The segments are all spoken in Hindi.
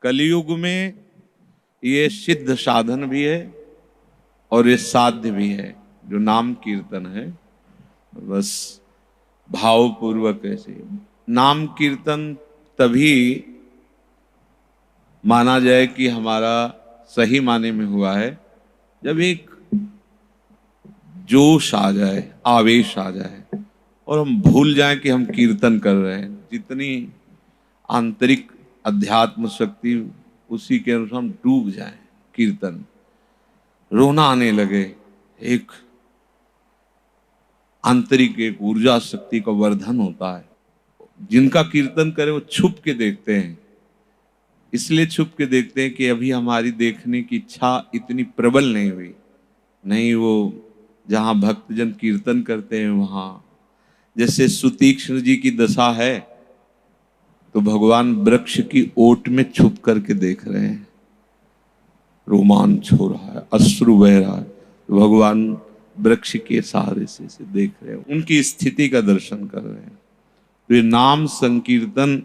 कलयुग में ये सिद्ध साधन भी है और ये साध्य भी है, जो नाम कीर्तन है। बस भावपूर्वक ऐसे नाम कीर्तन तभी माना जाए कि हमारा सही माने में हुआ है जब एक जोश आ जाए, आवेश आ जाए और हम भूल जाएं कि हम कीर्तन कर रहे हैं। जितनी आंतरिक अध्यात्म शक्ति, उसी के अनुसार हम डूब जाएं। कीर्तन, रोना आने लगे, एक आंतरिक एक ऊर्जा शक्ति का वर्धन होता है। जिनका कीर्तन करे वो छुप के देखते हैं, इसलिए छुप के देखते हैं कि अभी हमारी देखने की इच्छा इतनी प्रबल नहीं हुई। नहीं, वो जहां भक्तजन कीर्तन करते हैं वहां जैसे सुतीक्ष्ण जी की दशा है, तो भगवान वृक्ष की ओट में छुप करके देख रहे हैं। रोमांच हो रहा है, अश्रु बह रहा है, तो भगवान वृक्ष के सहारे से देख रहे हैं, उनकी स्थिति का दर्शन कर रहे हैं। तो ये नाम संकीर्तन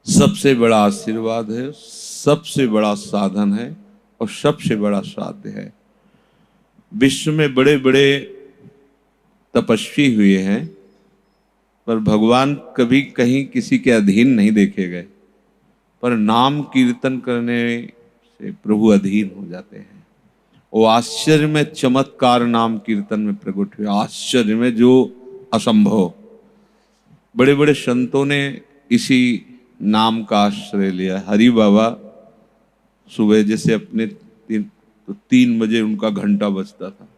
सबसे बड़ा आशीर्वाद है, सबसे बड़ा साधन है और सबसे बड़ा साध्य है। विश्व में बड़े बड़े तपस्वी हुए हैं, पर भगवान कभी कहीं किसी के अधीन नहीं देखे गए, पर नाम कीर्तन करने से प्रभु अधीन हो जाते हैं। वो आश्चर्य में चमत्कार नाम कीर्तन में प्रकट हुए, आश्चर्य में जो असंभव। बड़े बड़े संतों ने इसी नाम का आश्रय लिया। हरि बाबा सुबह जैसे अपने 3 बजे उनका घंटा बजता था,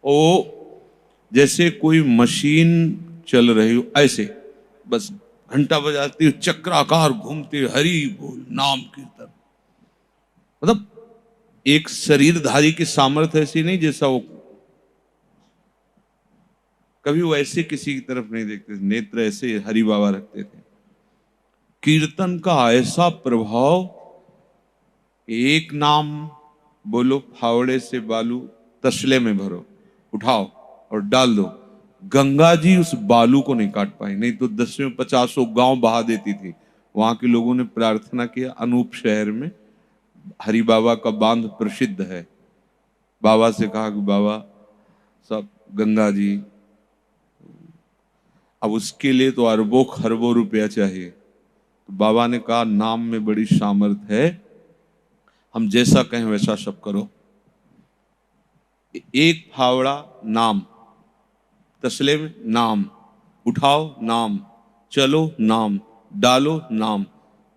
वो जैसे कोई मशीन चल रही हो ऐसे बस घंटा बजाती, चक्राकार घूमते, हरि बोल नाम कीर्तन। मतलब एक शरीरधारी की सामर्थ्य ऐसी नहीं जैसा वो, कभी वो ऐसे किसी की तरफ नहीं देखते, नेत्र ऐसे हरि बाबा रखते थे। कीर्तन का ऐसा प्रभाव, एक नाम बोलो, फावड़े से बालू तसले में भरो, उठाओ और डाल दो। गंगा जी उस बालू को नहीं काट पाई, नहीं तो 10वें 50 गांव बहा देती थी। वहां के लोगों ने प्रार्थना किया, अनूप शहर में हरि बाबा का बांध प्रसिद्ध है। बाबा से कहा कि बाबा सब गंगा जी, अब उसके लिए तो अरबों खरबों रुपया चाहिए। तो बाबा ने कहा नाम में बड़ी सामर्थ्य है, हम जैसा कहें वैसा सब करो। एक फावड़ा नाम, तसले में नाम, उठाओ नाम, चलो नाम, डालो नाम।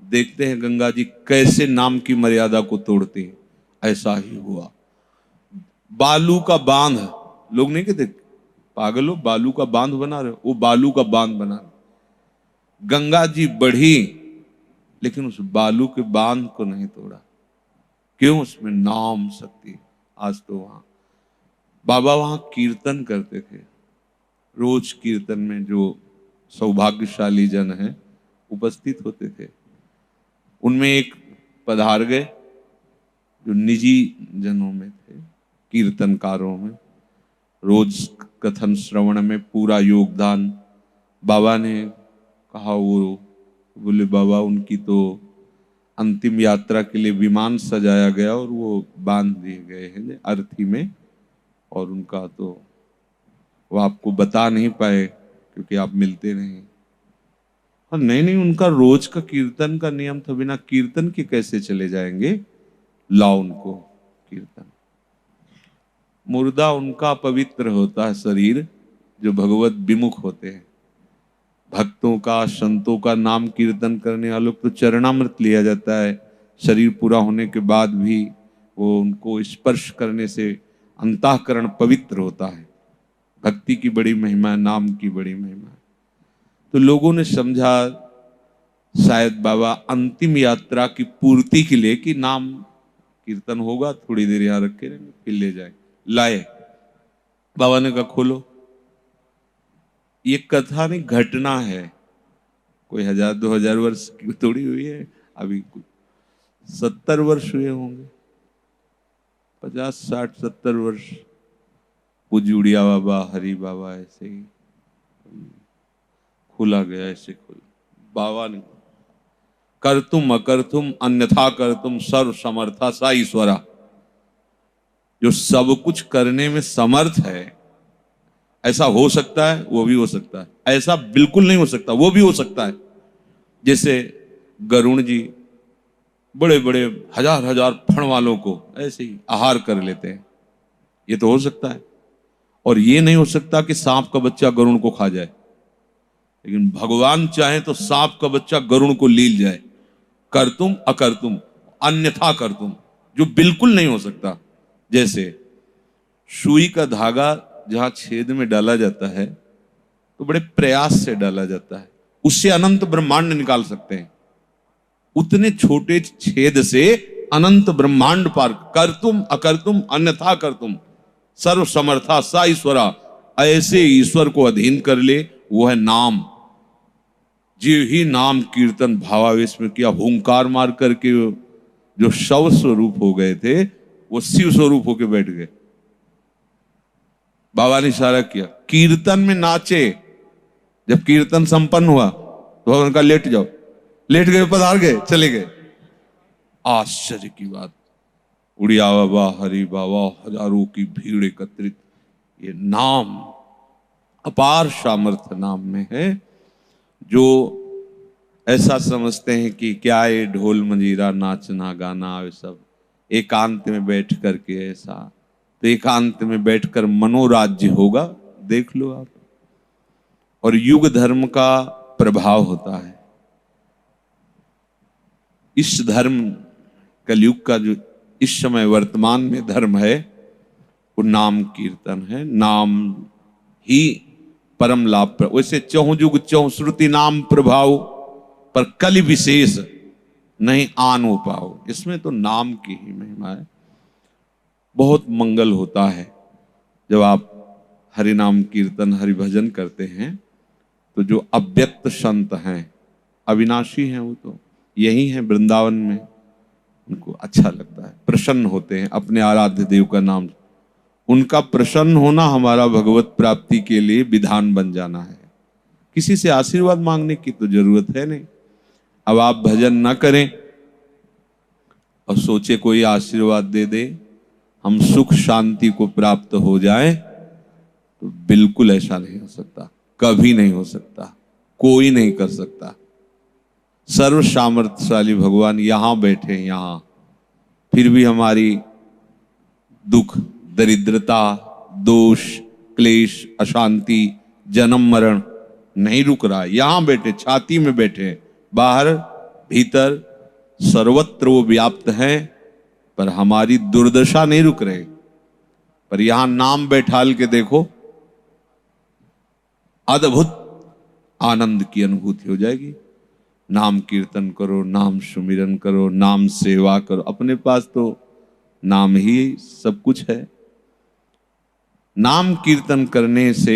देखते हैं गंगा जी कैसे नाम की मर्यादा को तोड़ते हैं। ऐसा ही हुआ। बालू का बांध, लोग नहीं कहते पागल हो बालू का बांध बना रहे हो, वो बालू का बांध बना रहे। गंगा जी बढ़ी लेकिन उस बालू के बांध को नहीं तोड़ा। क्यों? उसमें नाम शक्ति। आज तो वहां बाबा वहां कीर्तन करते थे। रोज कीर्तन में जो सौभाग्यशाली जन हैं उपस्थित होते थे, उनमें एक पधार गए जो निजी जनों में थे, कीर्तनकारों में। रोज कथन श्रवण में पूरा योगदान। बाबा ने कहा, वो बोले बाबा उनकी तो अंतिम यात्रा के लिए विमान सजाया गया और वो बांध दिए गए हैं अर्थी में, और उनका तो वो आपको बता नहीं पाए क्योंकि आप मिलते नहीं। हाँ, नहीं नहीं, उनका रोज का कीर्तन का नियम था, बिना कीर्तन के कैसे चले जाएंगे? लाओ उनको कीर्तन। मुर्दा उनका पवित्र होता है शरीर जो भगवत विमुख होते हैं। भक्तों का, संतों का नाम कीर्तन करने वालों को तो चरणामृत लिया जाता है। शरीर पूरा होने के बाद भी वो उनको स्पर्श करने से अंतःकरण पवित्र होता है। भक्ति की बड़ी महिमा है, नाम की बड़ी महिमा है। तो लोगों ने समझा शायद बाबा अंतिम यात्रा की पूर्ति के लिए कि नाम कीर्तन होगा, थोड़ी देर यहाँ रखे रहेंगे फिर ले जाए। लाए, बाबा ने कहा खोलो। ये कथा नहीं, घटना है। कोई 1000-2000 वर्ष की थोड़ी हुई है, अभी कुछ 70 वर्ष हुए होंगे, 50-60-70 वर्ष। पूज्य उड़िया बाबा, हरि बाबा ऐसे ही खोला गया, ऐसे खोला। बाबा ने कर्तुम अकर्तुम अन्यथा कर्तुम सर्व समर्था सा ईश्वरा। जो सब कुछ करने में समर्थ है, ऐसा हो सकता है, वो भी हो सकता है, ऐसा बिल्कुल नहीं हो सकता, वो भी हो सकता है। जैसे गरुण जी बड़े बड़े हजार हजार फण वालों को ऐसे ही आहार कर लेते हैं, ये तो हो सकता है। और ये नहीं हो सकता कि सांप का बच्चा गरुण को खा जाए, लेकिन भगवान चाहे तो सांप का बच्चा गरुण को लील जाए। कर्तुम अकर्तुम अन्यथा कर्तुम, जो बिल्कुल नहीं हो सकता। जैसे सुई का धागा जहां छेद में डाला जाता है तो बड़े प्रयास से डाला जाता है, उससे अनंत ब्रह्मांड निकाल सकते हैं। उतने छोटे छेद से अनंत ब्रह्मांड पार। कर्तुम अकर्तुम अन्यथा कर्तुम सर्व समर्था सा ईश्वरा। ऐसे ईश्वर को अधीन कर ले, वो है नाम। जीव ही नाम कीर्तन भावावेश में किया, हुंकार मार करके जो शव स्वरूप हो गए थे वो शिव स्वरूप होके बैठ गए। बाबा ने इशारा किया, कीर्तन में नाचे। जब कीर्तन संपन्न हुआ तो भगवान का लेट जाओ, लेट गए, पधार गए, चले गए। आश्चर्य की बात, उड़िया बाबा हरि बाबा, हजारों की भीड़ एकत्रित। ये नाम अपार सामर्थ्य नाम में है। जो ऐसा समझते हैं कि क्या ये ढोल मंजीरा नाचना गाना ये सब एकांत में बैठ करके, ऐसा तो एकांत में बैठकर मनोराज्य होगा, देख लो आप। और युग धर्म का प्रभाव होता है। इस धर्म कलयुग का जो इस समय वर्तमान में धर्म है वो नाम कीर्तन है। नाम ही परम लाभ। वैसे चहुं युग चहुं श्रुति नाम प्रभाव, पर कलि विशेष नहीं आन हो पाओ। इसमें तो नाम की ही महिमा है। बहुत मंगल होता है जब आप हरि नाम कीर्तन हरि भजन करते हैं तो जो अव्यक्त संत हैं, अविनाशी हैं, वो तो यही हैं वृंदावन में, उनको अच्छा लगता है, प्रसन्न होते हैं अपने आराध्य देव का नाम। उनका प्रसन्न होना हमारा भगवत प्राप्ति के लिए विधान बन जाना है। किसी से आशीर्वाद मांगने की तो जरूरत है नहीं। अब आप भजन न करें और सोचे कोई आशीर्वाद दे दे, हम सुख शांति को प्राप्त हो जाए, तो बिल्कुल ऐसा नहीं हो सकता, कभी नहीं हो सकता, कोई नहीं कर सकता। सर्व सामर्थ्यशाली भगवान यहां बैठे, यहां, फिर भी हमारी दुख दरिद्रता दोष क्लेश अशांति जन्म मरण नहीं रुक रहा। यहां बैठे, छाती में बैठे, बाहर भीतर सर्वत्र वो व्याप्त हैं, पर हमारी दुर्दशा नहीं रुक रहे। पर यहां नाम बैठाल के देखो, अद्भुत आनंद की अनुभूति हो जाएगी। नाम कीर्तन करो, नाम सुमिरन करो, नाम सेवा करो। अपने पास तो नाम ही सब कुछ है। नाम कीर्तन करने से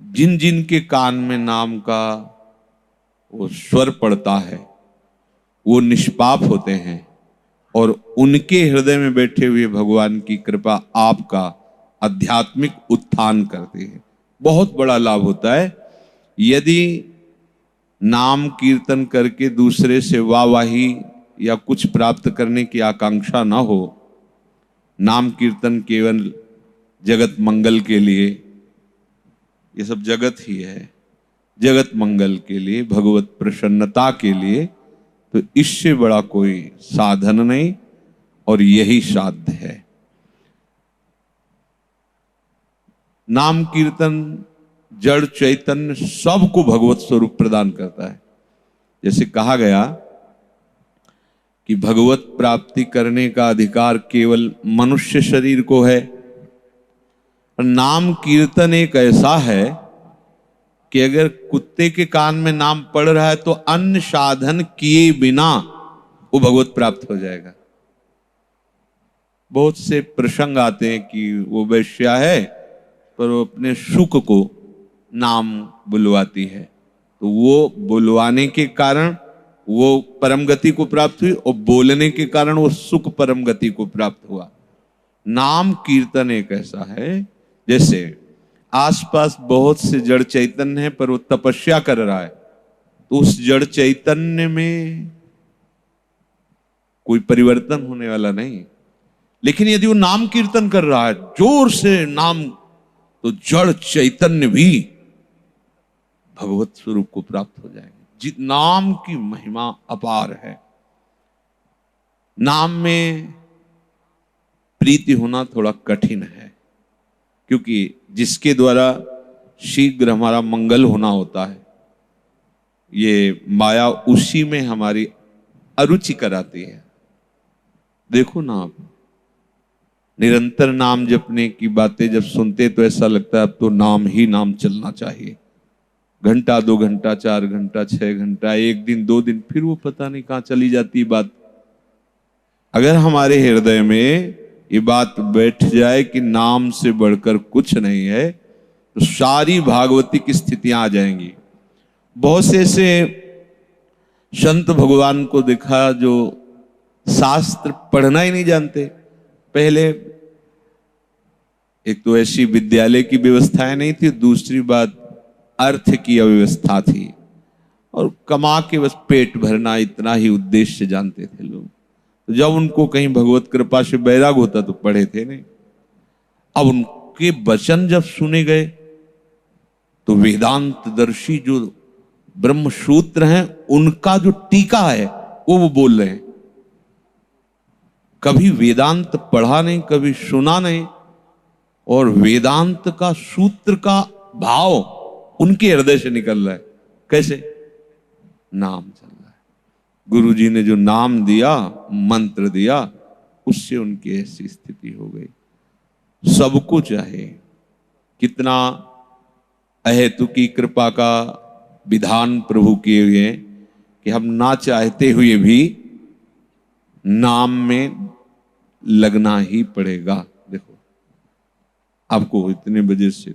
जिन जिन के कान में नाम का वो स्वर पड़ता है वो निष्पाप होते हैं, और उनके हृदय में बैठे हुए भगवान की कृपा आपका आध्यात्मिक उत्थान करती है। बहुत बड़ा लाभ होता है। यदि नाम कीर्तन करके दूसरे से वाहवाही या कुछ प्राप्त करने की आकांक्षा ना हो, नाम कीर्तन केवल जगत मंगल के लिए, ये सब जगत ही है, जगत मंगल के लिए, भगवत प्रसन्नता के लिए, तो इससे बड़ा कोई साधन नहीं, और यही साध्य है। नाम कीर्तन जड़ चैतन्य सबको भगवत स्वरूप प्रदान करता है। जैसे कहा गया कि भगवत प्राप्ति करने का अधिकार केवल मनुष्य शरीर को है। नाम कीर्तन एक ऐसा है कि अगर कुत्ते के कान में नाम पड़ रहा है तो अन्य साधन किए बिना वो भगवत प्राप्त हो जाएगा। बहुत से प्रसंग आते हैं कि वो वैश्या है पर वो अपने सुख को नाम बुलवाती है, तो वो बुलवाने के कारण वो परम गति को प्राप्त हुई, और बोलने के कारण वो सुख परम गति को प्राप्त हुआ। नाम कीर्तन एक ऐसा है, जैसे आसपास बहुत से जड़ चैतन्य है पर वो तपस्या कर रहा है, तो उस जड़ चैतन्य में कोई परिवर्तन होने वाला नहीं। लेकिन यदि वो नाम कीर्तन कर रहा है जोर से नाम, तो जड़ चैतन्य भी भगवत स्वरूप को प्राप्त हो जाएंगे। नाम की महिमा अपार है। नाम में प्रीति होना थोड़ा कठिन है, क्योंकि जिसके द्वारा शीघ्र हमारा मंगल होना होता है, ये माया उसी में हमारी अरुचि कराती है। देखो ना, आप निरंतर नाम जपने की बातें जब सुनते तो ऐसा लगता है अब तो नाम ही नाम चलना चाहिए। घंटा, 2 घंटा, 4 घंटा, 6 घंटा, 1 दिन, 2 दिन, फिर वो पता नहीं कहां चली जाती बात। अगर हमारे हृदय में ये बात बैठ जाए कि नाम से बढ़कर कुछ नहीं है, तो सारी भागवती की स्थितियां आ जाएंगी। बहुत से ऐसे संत भगवान को देखा जो शास्त्र पढ़ना ही नहीं जानते। पहले एक तो ऐसी विद्यालय की व्यवस्थाएं नहीं थी, दूसरी बात अर्थ की अव्यवस्था थी, और कमा के बस पेट भरना, इतना ही उद्देश्य जानते थे लोग। तो जब उनको कहीं भगवत कृपा से वैराग होता तो पढ़े थे नहीं। अब उनके वचन जब सुने गए तो वेदांत दर्शी जो ब्रह्म सूत्र हैं, उनका जो टीका है वो बोल रहे हैं। कभी वेदांत पढ़ा नहीं, कभी सुना नहीं, और वेदांत का सूत्र का भाव उनके हृदय से निकल रहा है। कैसे? नाम चल रहा है। गुरु जी ने जो नाम दिया, मंत्र दिया, उससे उनकी ऐसी स्थिति हो गई। सबको चाहे, कितना अहेतु की कृपा का विधान प्रभु किए हुए कि हम ना चाहते हुए भी नाम में लगना ही पड़ेगा। देखो, आपको इतने बजे से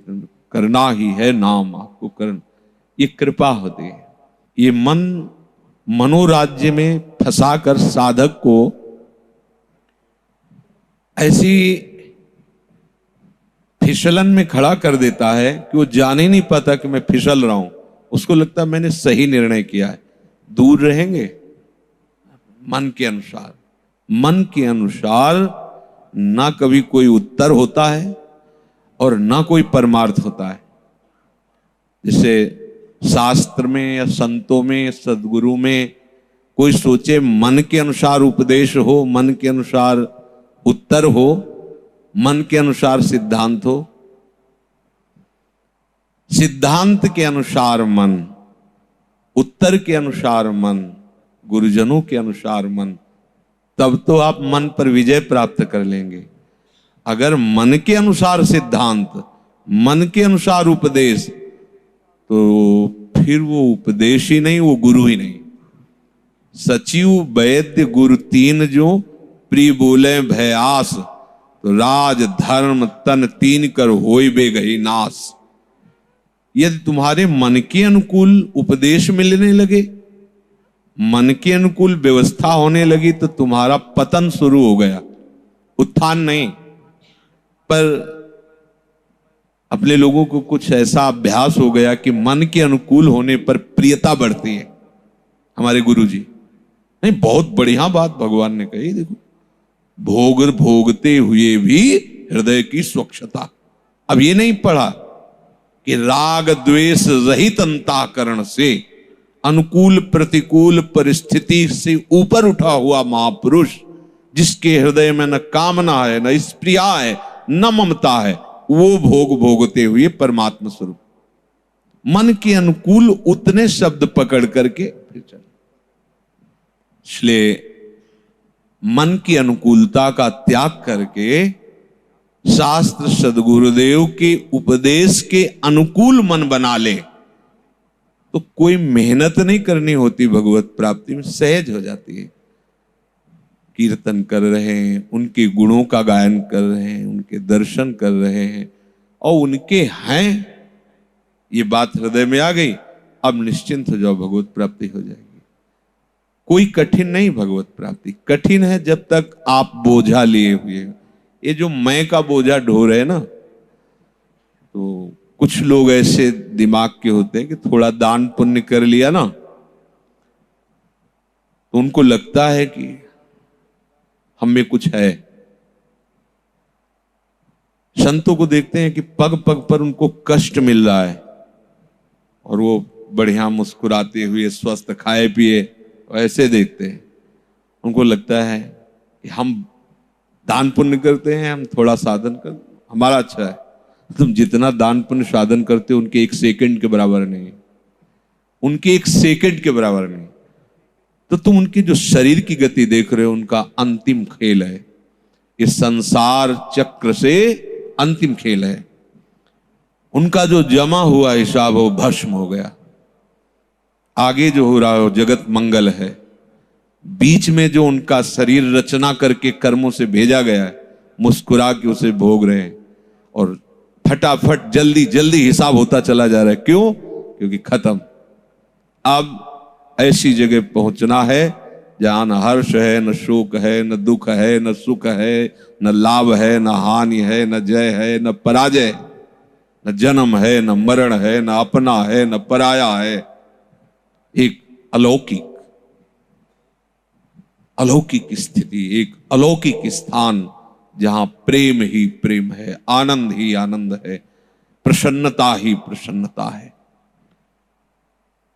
करना ही है नाम, आपको करना, ये कृपा होती है। ये मनोराज्य में फंसाकर साधक को ऐसी फिसलन में खड़ा कर देता है कि वो जान ही नहीं पाता कि मैं फिसल रहा हूं। उसको लगता है मैंने सही निर्णय किया है। दूर रहेंगे मन के अनुसार। मन के अनुसार ना कभी कोई उत्तर होता है और ना कोई परमार्थ होता है। जैसे शास्त्र में या संतों में, सदगुरु में कोई सोचे मन के अनुसार उपदेश हो, मन के अनुसार उत्तर हो, मन के अनुसार सिद्धांत हो। सिद्धांत के अनुसार मन, उत्तर के अनुसार मन, गुरुजनों के अनुसार मन, तब तो आप मन पर विजय प्राप्त कर लेंगे। अगर मन के अनुसार सिद्धांत, मन के अनुसार उपदेश, तो फिर वो उपदेश ही नहीं, वो गुरु ही नहीं। सचिव वैद्य गुरु तीन जो प्रिय बोले भयास, तो राज धर्म तन तीन कर होय बे गई नाश। यदि तुम्हारे मन के अनुकूल उपदेश मिलने लगे, मन के अनुकूल व्यवस्था होने लगी, तो तुम्हारा पतन शुरू हो गया, उत्थान नहीं। पर अपने लोगों को कुछ ऐसा अभ्यास हो गया कि मन के अनुकूल होने पर प्रियता बढ़ती है। हमारे गुरु जी नहीं, बहुत बढ़िया बात भगवान ने कही। देखो, भोग भोगते हुए भी हृदय की स्वच्छता। अब ये नहीं पढ़ा कि राग द्वेष रहित अंतःकरण से अनुकूल प्रतिकूल परिस्थिति से ऊपर उठा हुआ महापुरुष, जिसके हृदय में न कामना है, न स्प्रिया है, न ममता है, वो भोग भोगते हुए परमात्मा स्वरूप। मन के अनुकूल उतने शब्द पकड़ करके फिर चल। इसलिए मन की अनुकूलता का त्याग करके शास्त्र सदगुरुदेव के उपदेश के अनुकूल मन बना ले, तो कोई मेहनत नहीं करनी होती, भगवत प्राप्ति में सहज हो जाती है। कीर्तन कर रहे हैं, उनके गुणों का गायन कर रहे हैं, उनके दर्शन कर रहे हैं, और उनके हैं, ये बात हृदय में आ गई, अब निश्चिंत हो जाओ, भगवत प्राप्ति हो जाएगी। कोई कठिन नहीं भगवत प्राप्ति। कठिन है जब तक आप बोझा लिए हुए हो। ये जो मैं का बोझा ढो रहे हैं ना, तो कुछ लोग ऐसे दिमाग के होते हैं कि थोड़ा दान पुण्य कर लिया ना, तो उनको लगता है कि हम में कुछ है। संतों को देखते हैं कि पग पग पर उनको कष्ट मिल रहा है और वो बढ़िया मुस्कुराते हुए स्वस्थ खाए पिए ऐसे देखते हैं। उनको लगता है कि हम दान पुण्य करते हैं, हम थोड़ा साधन कर, हमारा अच्छा है। तुम जितना दान पुण्य साधन करते हो उनके 1 सेकंड के बराबर नहीं, उनके 1 सेकंड के बराबर नहीं। तो तुम उनकी जो शरीर की गति देख रहे हो उनका अंतिम खेल है। इस संसार चक्र से अंतिम खेल है। उनका जो जमा हुआ हिसाब हो भस्म हो गया। आगे जो हो रहा हो जगत मंगल है। बीच में जो उनका शरीर रचना करके कर्मों से भेजा गया है, मुस्कुरा के उसे भोग रहे हैं और फटाफट जल्दी जल्दी हिसाब होता चला जा रहा है। क्यों? क्योंकि खत्म। अब ऐसी जगह पहुंचना है जहां न हर्ष है, न शोक है, न दुख है, न सुख है, न लाभ है, न हानि है, न जय है, न पराजय, न जन्म है, न मरण है, न अपना है, न पराया है। एक अलौकिक अलौकिक स्थिति, एक अलौकिक स्थान जहां प्रेम ही प्रेम है, आनंद ही आनंद है, प्रसन्नता ही प्रसन्नता है।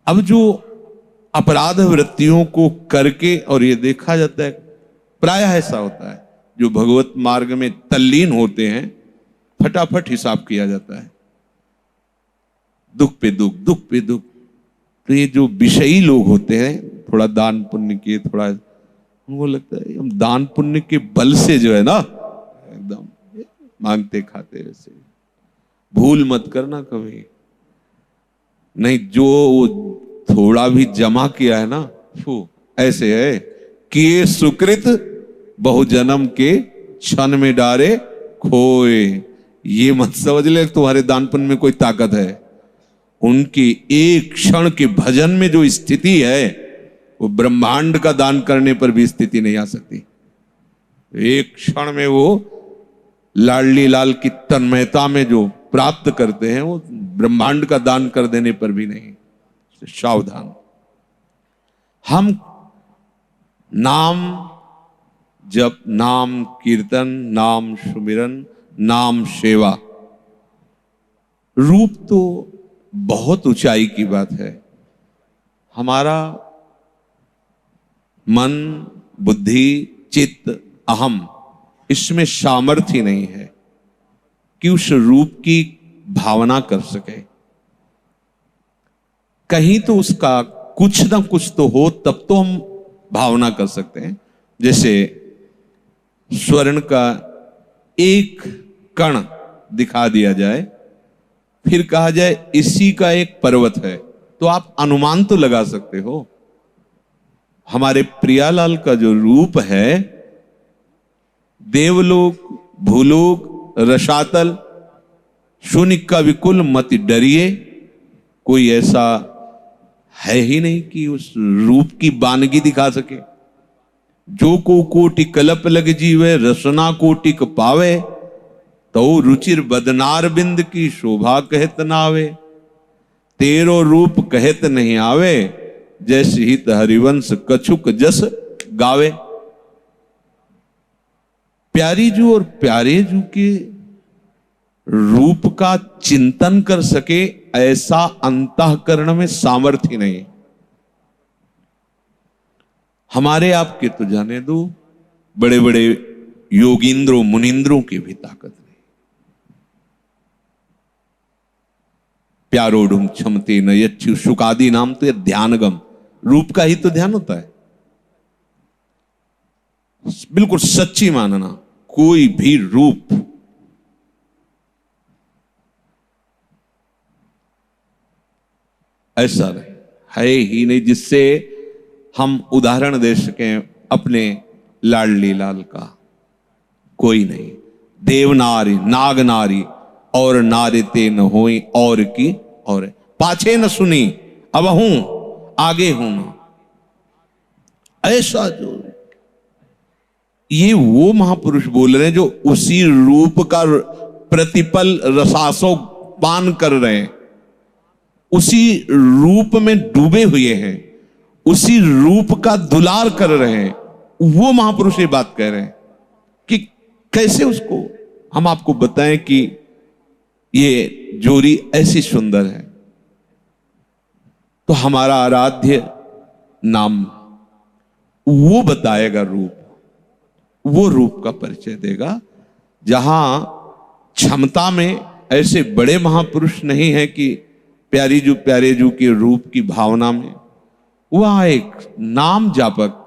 अब जो अपराध वृत्तियों को करके, और ये देखा जाता है प्रायः ऐसा होता है, जो भगवत मार्ग में तल्लीन होते हैं फटाफट हिसाब किया जाता है, दुख पे दुख, दुख पे दुख। तो ये जो विषयी लोग होते हैं, थोड़ा दान पुण्य के, थोड़ा उनको लगता है हम दान पुण्य के बल से जो है ना एकदम मांगते खाते वैसे। भूल मत करना कभी, नहीं जो थोड़ा भी जमा किया है ना, ऐसे है कि ये सुकृत बहुजन्म के क्षण में डारे खोए। ये मत समझ ले तुम्हारे दान पुण्य में कोई ताकत है। उनकी एक क्षण के भजन में जो स्थिति है वो ब्रह्मांड का दान करने पर भी स्थिति नहीं आ सकती। एक क्षण में वो लाडली लाल की तन्मयता में जो प्राप्त करते हैं वो ब्रह्मांड का दान कर देने पर भी नहीं। सावधान। हम नाम जप, नाम कीर्तन, नाम सुमिरन, नाम सेवा, रूप तो बहुत ऊंचाई की बात है। हमारा मन, बुद्धि, चित्त, अहम, इसमें सामर्थ्य नहीं है कि उस रूप की भावना कर सके। कहीं तो उसका कुछ ना कुछ तो हो, तब तो हम भावना कर सकते हैं। जैसे स्वर्ण का एक कण दिखा दिया जाए, फिर कहा जाए इसी का एक पर्वत है, तो आप अनुमान तो लगा सकते हो। हमारे प्रियालाल का जो रूप है, देवलोक, भूलोक, रसातल, शून्य का विकुल मति डरिए, कोई ऐसा है ही नहीं कि उस रूप की बानगी दिखा सके। जो को कोटि कलप लग जीवे, रसना कोटिक पावे, तो रुचिर बदनार बिंद की शोभा कहत नावे। तेरो रूप कहत नहीं आवे, जैसे हित हरिवंश कछुक जस गावे। प्यारी जू और प्यारे जू के रूप का चिंतन कर सके ऐसा अंतःकरण में सामर्थ्य नहीं। हमारे आपके तो जाने दो, बड़े बड़े योगींद्रों मुनिंद्रों की भी ताकत नहीं। प्यारोडुम क्षमते न यच्छु शुकादि नाम, तो यह ध्यानगम, रूप का ही तो ध्यान होता है। बिल्कुल सच्ची मानना, कोई भी रूप ऐसा है ही नहीं जिससे हम उदाहरण दे सकें अपने लाडली लाल का। कोई नहीं। देव नारी नाग नारी और नारिते न होई और की और, पाछे न सुनी अब हूं आगे हूं ना। ऐसा जो ये वो महापुरुष बोल रहे हैं जो उसी रूप का प्रतिपल रसासो पान कर रहे हैं, उसी रूप में डूबे हुए हैं, उसी रूप का दुलार कर रहे हैं, वो महापुरुष ये बात कह रहे हैं कि कैसे उसको हम आपको बताएं कि ये जोड़ी ऐसी सुंदर है। तो हमारा आराध्य नाम वो बताएगा रूप, वो रूप का परिचय देगा। जहां क्षमता में ऐसे बड़े महापुरुष नहीं है कि प्यारे जू के रूप की भावना में, वह एक नाम जापक,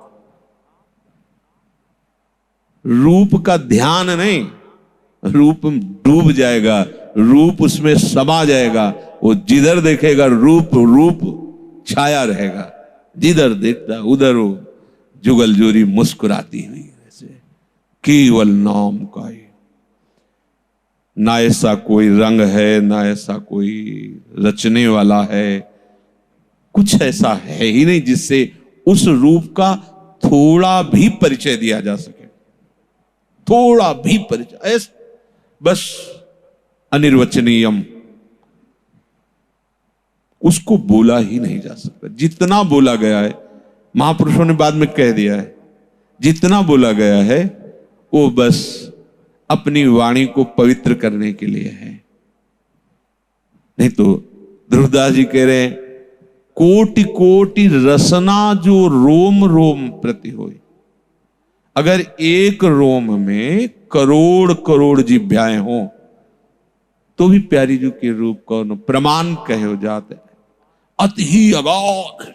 रूप का ध्यान नहीं, रूप डूब जाएगा, रूप उसमें समा जाएगा। वो जिधर देखेगा रूप रूप छाया रहेगा, जिधर देखता उधर वो जुगल जोरी मुस्कुराती हुई, ऐसे केवल नाम का ही। ना ऐसा कोई रंग है, ना ऐसा कोई रचने वाला है, कुछ ऐसा है ही नहीं जिससे उस रूप का थोड़ा भी परिचय दिया जा सके, थोड़ा भी परिचय, ऐसा बस अनिर्वचनीयम, उसको बोला ही नहीं जा सकता। जितना बोला गया है, महापुरुषों ने बाद में कह दिया है, जितना बोला गया है वो बस अपनी वाणी को पवित्र करने के लिए है। नहीं तो ध्रुवदास जी कह रहे हैं, कोटि कोटि रसना जो रोम रोम प्रति होई। अगर एक रोम में करोड़ करोड़ जिभ्याएं हो तो भी प्यारी जी के रूप को प्रमाण कहे जाते, अति ही अगाध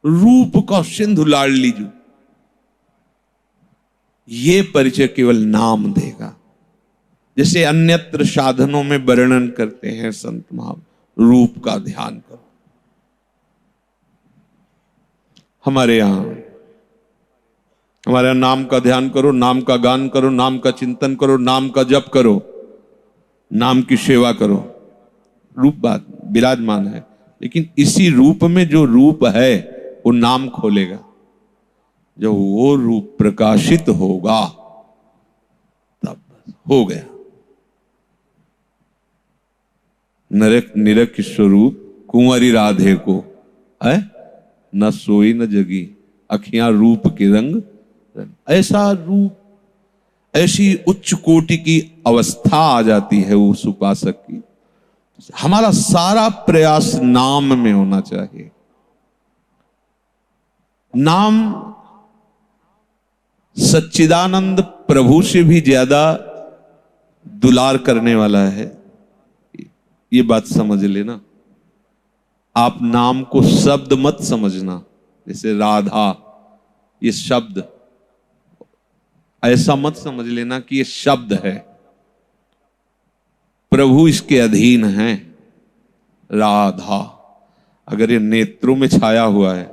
रूप का सिंधु लाडली जू। ये परिचय केवल नाम देगा। जैसे अन्यत्र साधनों में वर्णन करते हैं संत महात्मा, रूप का ध्यान करो। हमारे यहां नाम का ध्यान करो, नाम का गान करो, नाम का चिंतन करो, नाम का जप करो, नाम की सेवा करो। रूप बात विराजमान है, लेकिन इसी रूप में जो रूप है वो नाम खोलेगा। जब वो रूप प्रकाशित होगा तब हो गया। नरक निरख स्वरूप कुंवरी राधे को है, न सोई न जगी अखियां रूप के रंग। ऐसा रूप, ऐसी उच्च कोटि की अवस्था आ जाती है उस उपासक की। हमारा सारा प्रयास नाम में होना चाहिए। नाम सच्चिदानंद प्रभु से भी ज्यादा दुलार करने वाला है, ये बात समझ लेना। आप नाम को शब्द मत समझना। जैसे राधा, ये शब्द ऐसा मत समझ लेना कि ये शब्द है। प्रभु इसके अधीन है। राधा अगर ये नेत्रों में छाया हुआ है,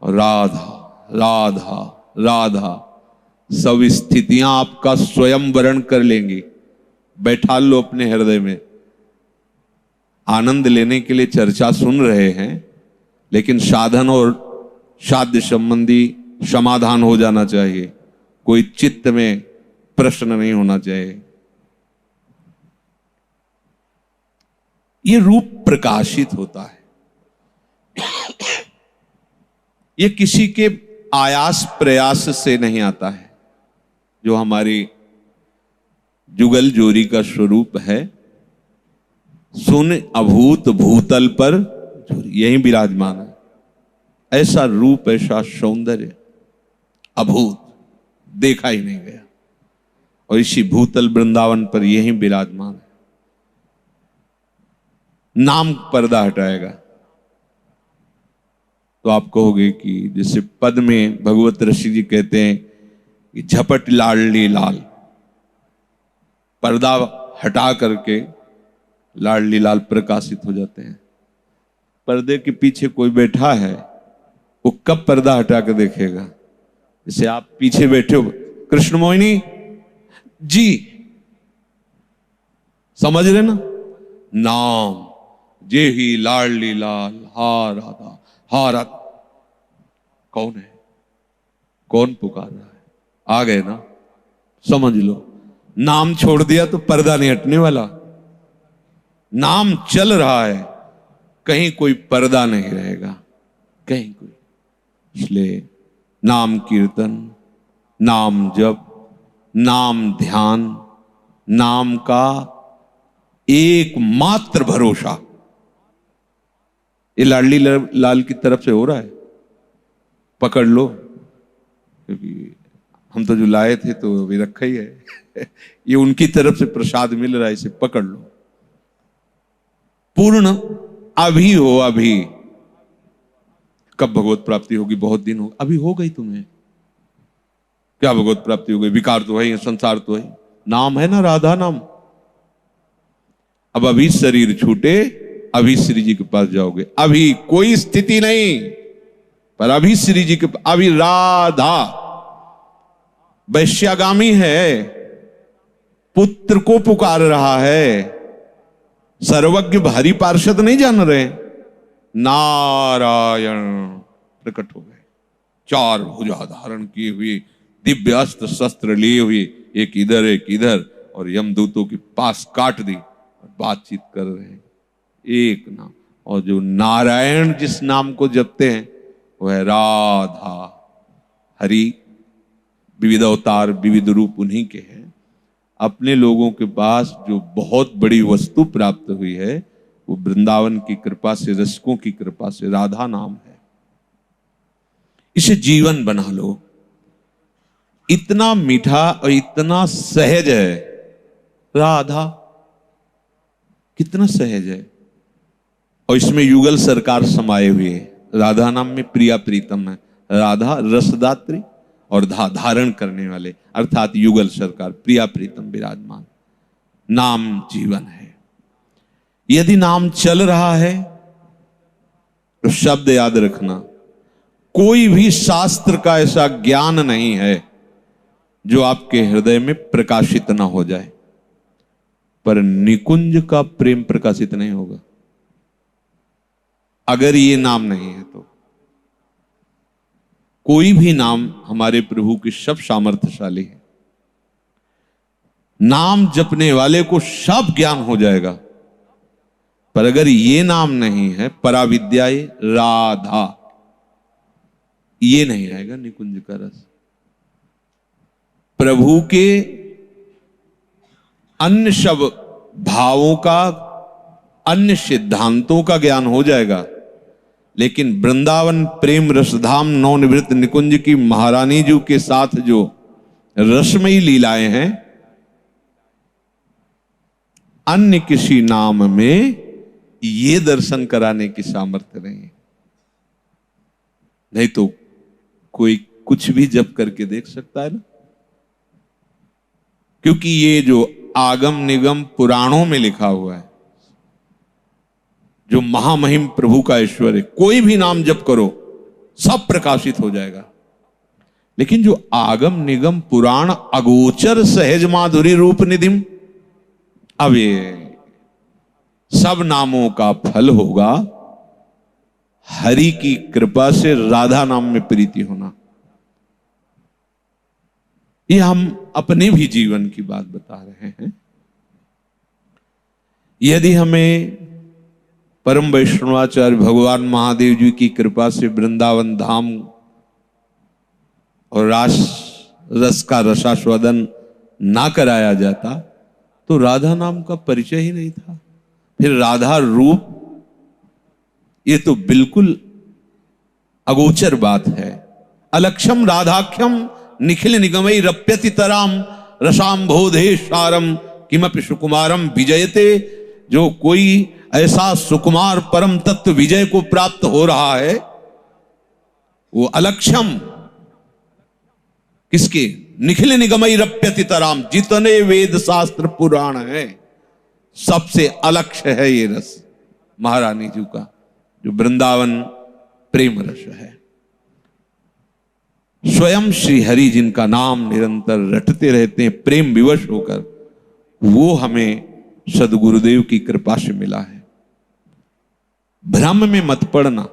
राधा राधा राधा, सब स्थितियां आपका स्वयं वर्ण कर लेंगी। बैठा लो अपने हृदय में। आनंद लेने के लिए चर्चा सुन रहे हैं, लेकिन साधन और साध्य संबंधी समाधान हो जाना चाहिए। कोई चित्त में प्रश्न नहीं होना चाहिए। ये रूप प्रकाशित होता है। ये किसी के आयास प्रयास से नहीं आता है। जो हमारी जुगल जोरी का स्वरूप है, सुन अभूत भूतल पर यही विराजमान है। ऐसा रूप, ऐसा सौंदर्य अभूत, देखा ही नहीं गया, और इसी भूतल वृंदावन पर यही विराजमान है। नाम पर्दा हटाएगा तो आप कहोगे कि जैसे पद में भगवत ऋषि जी कहते हैं कि झपट लाडली लाल, पर्दा हटा करके लाडली लाल प्रकाशित हो जाते हैं। पर्दे के पीछे कोई बैठा है, वो कब पर्दा हटा कर देखेगा? जैसे आप पीछे बैठे हो, कृष्ण मोहिनी जी, समझ रहे ना? नाम जे ही लाडली लाल हा राधा हा राधा। कौन है? कौन पुकार रहा है? आ गए ना? समझ लो। नाम छोड़ दिया तो पर्दा नहीं हटने वाला। नाम चल रहा है, कहीं कोई पर्दा नहीं रहेगा। कहीं कोई। इसलिए नाम कीर्तन, नाम जप, नाम ध्यान, नाम का एकमात्र भरोसा, ये लाडली लाल की तरफ से हो रहा है, पकड़ लो। क्योंकि हम तो जो लाए थे तो अभी रखा ही है ये उनकी तरफ से प्रसाद मिल रहा है, इसे पकड़ लो। पूर्ण अभी हो, अभी। कब भगवत प्राप्ति होगी? बहुत दिन हो, अभी हो गई तुम्हें। क्या भगवत प्राप्ति हो गई? विकार तो है, संसार तो है, नाम है ना, राधा नाम। अब अभी शरीर छूटे, अभी श्री जी के पास जाओगे। अभी कोई स्थिति नहीं, पर अभी श्री जी के पास। अभी राधा वैश्यागामी है, पुत्र को पुकार रहा है, सर्वज्ञ भारी पार्षद नहीं जान रहे। नारायण प्रकट हो गए, चार भुजा धारण किए हुए, दिव्य अस्त्र शस्त्र लिए हुए, एक इधर एक इधर, और यमदूतों के पास काट दी और बातचीत कर रहे हैं। एक नाम, और जो नारायण जिस नाम को जपते हैं वो है राधा। हरि विविध अवतार विविध रूप उन्हीं के हैं। अपने लोगों के पास जो बहुत बड़ी वस्तु प्राप्त हुई है वो वृंदावन की कृपा से, रसिकों की कृपा से राधा नाम है। इसे जीवन बना लो। इतना मीठा और इतना सहज है राधा, कितना सहज है। और इसमें युगल सरकार समाये हुए है। राधा नाम में प्रिया प्रीतम है, राधा रसदात्री और धारण करने वाले, अर्थात युगल सरकार प्रिया प्रीतम विराजमान। नाम जीवन है। यदि नाम चल रहा है तो शब्द याद रखना, कोई भी शास्त्र का ऐसा ज्ञान नहीं है जो आपके हृदय में प्रकाशित ना हो जाए, पर निकुंज का प्रेम प्रकाशित नहीं होगा अगर ये नाम नहीं है तो। कोई भी नाम हमारे प्रभु की सब सामर्थ्यशाली है। नाम जपने वाले को सब ज्ञान हो जाएगा, पर अगर ये नाम नहीं है, पराविद्याए राधा, ये नहीं आएगा निकुंज का रस। प्रभु के अन्य सब भावों का, अन्य सिद्धांतों का ज्ञान हो जाएगा, लेकिन वृंदावन प्रेम रसधाम नवनिवृत्त निकुंज की महारानी जी के साथ जो रसमयी लीलाएं हैं, अन्य किसी नाम में ये दर्शन कराने की सामर्थ्य नहीं। नहीं तो कोई कुछ भी जप करके देख सकता है ना, क्योंकि ये जो आगम निगम पुराणों में लिखा हुआ है, जो महामहिम प्रभु का ऐश्वर्य, कोई भी नाम जप करो सब प्रकाशित हो जाएगा। लेकिन जो आगम निगम पुराण अगोचर सहज माधुरी रूप निधिम, अब ये सब नामों का फल होगा हरि की कृपा से राधा नाम में प्रीति होना। ये हम अपने भी जीवन की बात बता रहे हैं। यदि हमें परम वैष्णवाचार्य भगवान महादेव जी की कृपा से वृंदावन धाम और रस का रसास्वादन ना कराया जाता तो राधा नाम का परिचय ही नहीं था। फिर राधा रूप, ये तो बिल्कुल अगोचर बात है। अलक्षम राधाख्यम निखिल निगमई रप्यति तराम रसाम्भोधे सारम किमपि सुकुमारम विजयते। जो कोई ऐसा सुकुमार परम तत्व विजय को प्राप्त हो रहा है वो अलक्षम, किसके? निखिल निगमई रप्यति तराम, जितने वेद शास्त्र पुराण है सबसे अलक्ष्य है ये रस महारानी जी का, जो वृंदावन प्रेम रस है। स्वयं श्री हरि जिनका नाम निरंतर रटते रहते हैं प्रेम विवश होकर, वो हमें सदगुरुदेव की कृपा से मिला है। भ्रम में मत पड़ना,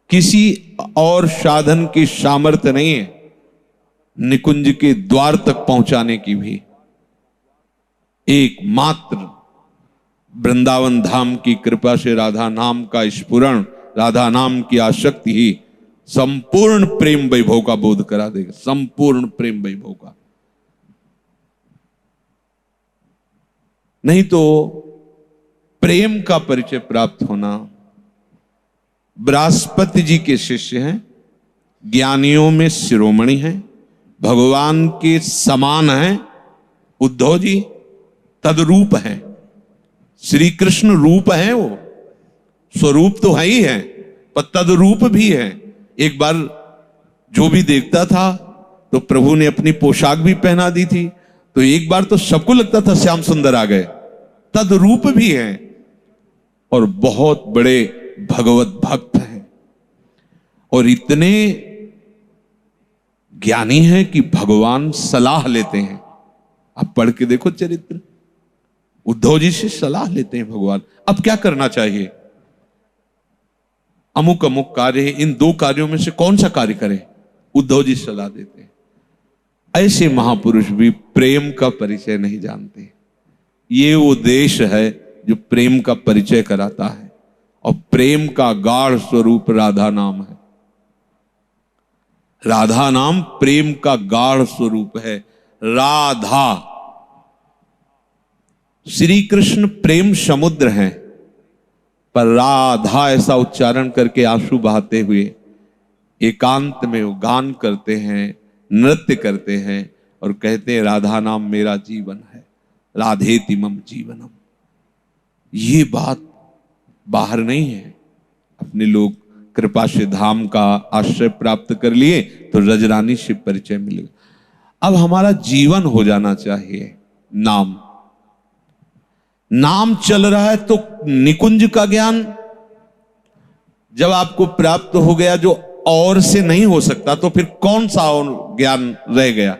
किसी और साधन की सामर्थ्य नहीं है निकुंज के द्वार तक पहुंचाने की भी। एकमात्र वृंदावन धाम की कृपा से राधा नाम का स्फुरण राधा नाम की आसक्ति ही संपूर्ण प्रेम वैभव का बोध करा देगा, संपूर्ण प्रेम वैभव का। नहीं तो प्रेम का परिचय प्राप्त होना। बृहस्पति जी के शिष्य हैं, ज्ञानियों में शिरोमणि हैं, भगवान के समान हैं। उद्धव जी तद्रूप हैं, श्री कृष्ण रूप हैं, वो स्वरूप तो है ही है पर तद्रूप भी है। एक बार जो भी देखता था तो प्रभु ने अपनी पोशाक भी पहना दी थी, तो एक बार तो सबको लगता था श्याम सुंदर आ गए। तद्रूप भी है और बहुत बड़े भगवत भक्त हैं और इतने ज्ञानी हैं कि भगवान सलाह लेते हैं। आप पढ़ के देखो चरित्र, उद्धव जी से सलाह लेते हैं भगवान, अब क्या करना चाहिए, अमुक अमुक कार्य है, इन दो कार्यों में से कौन सा कार्य करें, उद्धव जी सलाह देते हैं। ऐसे महापुरुष भी प्रेम का परिचय नहीं जानते। ये वो देश है जो प्रेम का परिचय कराता है और प्रेम का गाढ़ स्वरूप राधा नाम है। राधा नाम प्रेम का गाढ़ स्वरूप है। राधा, श्री कृष्ण प्रेम समुद्र हैं, पर राधा ऐसा उच्चारण करके आंसू बहाते हुए एकांत में वो गान करते हैं, नृत्य करते हैं और कहते हैं राधा नाम मेरा जीवन है, राधेति मम जीवनम। ये बात बाहर नहीं है, अपने लोग कृपा से धाम का आश्रय प्राप्त कर लिए तो रजरानी से परिचय मिलेगा। अब हमारा जीवन हो जाना चाहिए नाम। नाम चल रहा है तो निकुंज का ज्ञान जब आपको प्राप्त हो गया जो और से नहीं हो सकता, तो फिर कौन सा और ज्ञान रह गया।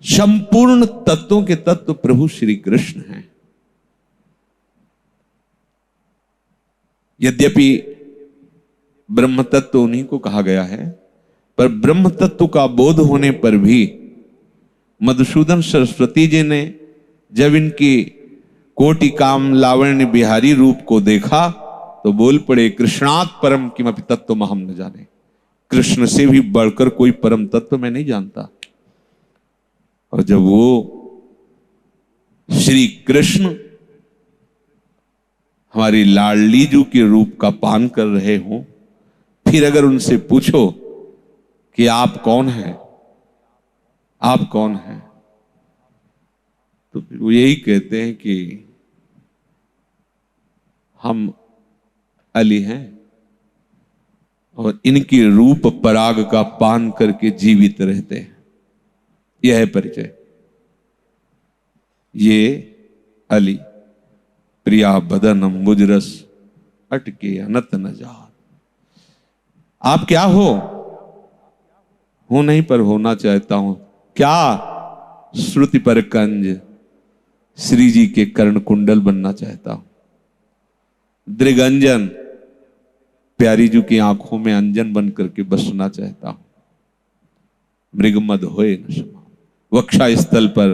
संपूर्ण तत्वों के तत्व प्रभु श्री कृष्ण हैं। यद्यपि ब्रह्म तत्व उन्हीं को कहा गया है, पर ब्रह्म तत्व का बोध होने पर भी मधुसूदन सरस्वती जी ने जब इनकी कोटि काम लावण्य बिहारी रूप को देखा तो बोल पड़े कृष्णात् परम किमपि तत्व हम न जाने। कृष्ण से भी बढ़कर कोई परम तत्व मैं नहीं जानता। और जब वो श्री कृष्ण हमारी लाडली जू के रूप का पान कर रहे हो, फिर अगर उनसे पूछो कि आप कौन हैं, आप कौन हैं, तो फिर वो यही कहते हैं कि हम अली हैं और इनकी रूप पराग का पान करके जीवित रहते हैं। यह है परिचय। ये अली प्रिया बदन मुजरस अटके अनत न जा। आप क्या हो नहीं पर होना चाहता हूं। क्या? श्रुति पर कंज श्री जी के कर्ण कुंडल बनना चाहता हूं। दृगंजन प्यारी जी की आंखों में अंजन बन करके बसना चाहता हूं। मृगमद होए न क्षमा, वक्षा स्थल पर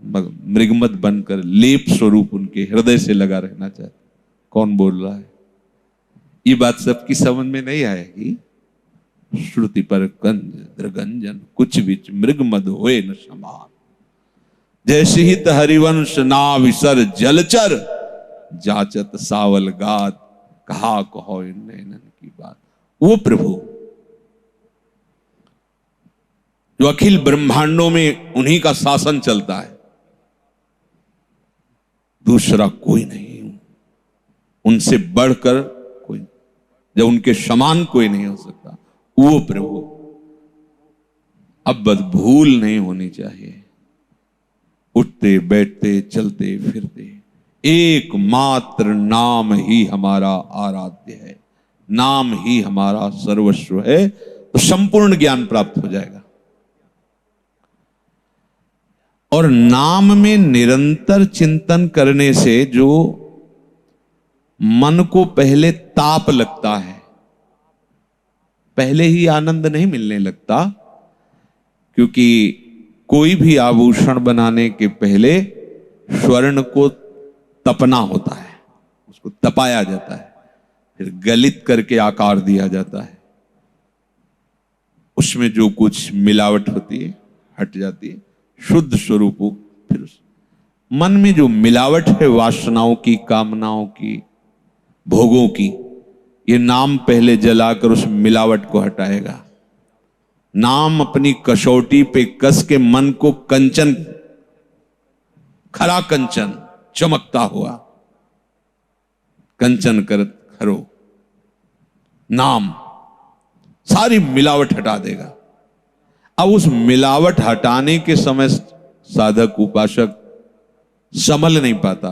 मृगमद बनकर लेप स्वरूप उनके हृदय से लगा रहना चाहता। कौन बोल रहा है? ये बात सबकी समझ में नहीं आएगी। श्रुति पर कंज दृगंजन कुछ बिच मृगमद होए न समान। जैसे ही हरिवंश नाविसर जलचर जाचत सावल गात कहा कहो नैनन की बात। वो प्रभु जो अखिल ब्रह्मांडों में उन्हीं का शासन चलता है, दूसरा कोई नहीं, उनसे बढ़कर कोई, जब उनके समान कोई नहीं हो सकता, वो प्रभु। अब बस भूल नहीं होनी चाहिए। उठते बैठते चलते फिरते एकमात्र नाम ही हमारा आराध्य है, नाम ही हमारा सर्वस्व है, तो संपूर्ण ज्ञान प्राप्त हो जाएगा। और नाम में निरंतर चिंतन करने से जो मन को पहले ताप लगता है, पहले ही आनंद नहीं मिलने लगता, क्योंकि कोई भी आभूषण बनाने के पहले स्वर्ण को तपना होता है, उसको तपाया जाता है, फिर गलित करके आकार दिया जाता है। उसमें जो कुछ मिलावट होती है हट जाती है, शुद्ध स्वरूप हो। फिर मन में जो मिलावट है वासनाओं की, कामनाओं की, भोगों की, ये नाम पहले जलाकर उस मिलावट को हटाएगा। नाम अपनी कसौटी पे कस के मन को कंचन, खरा कंचन चमकता हुआ कंचन कर खरो, नाम सारी मिलावट हटा देगा। अब उस मिलावट हटाने के समय साधक उपासक संभल नहीं पाता।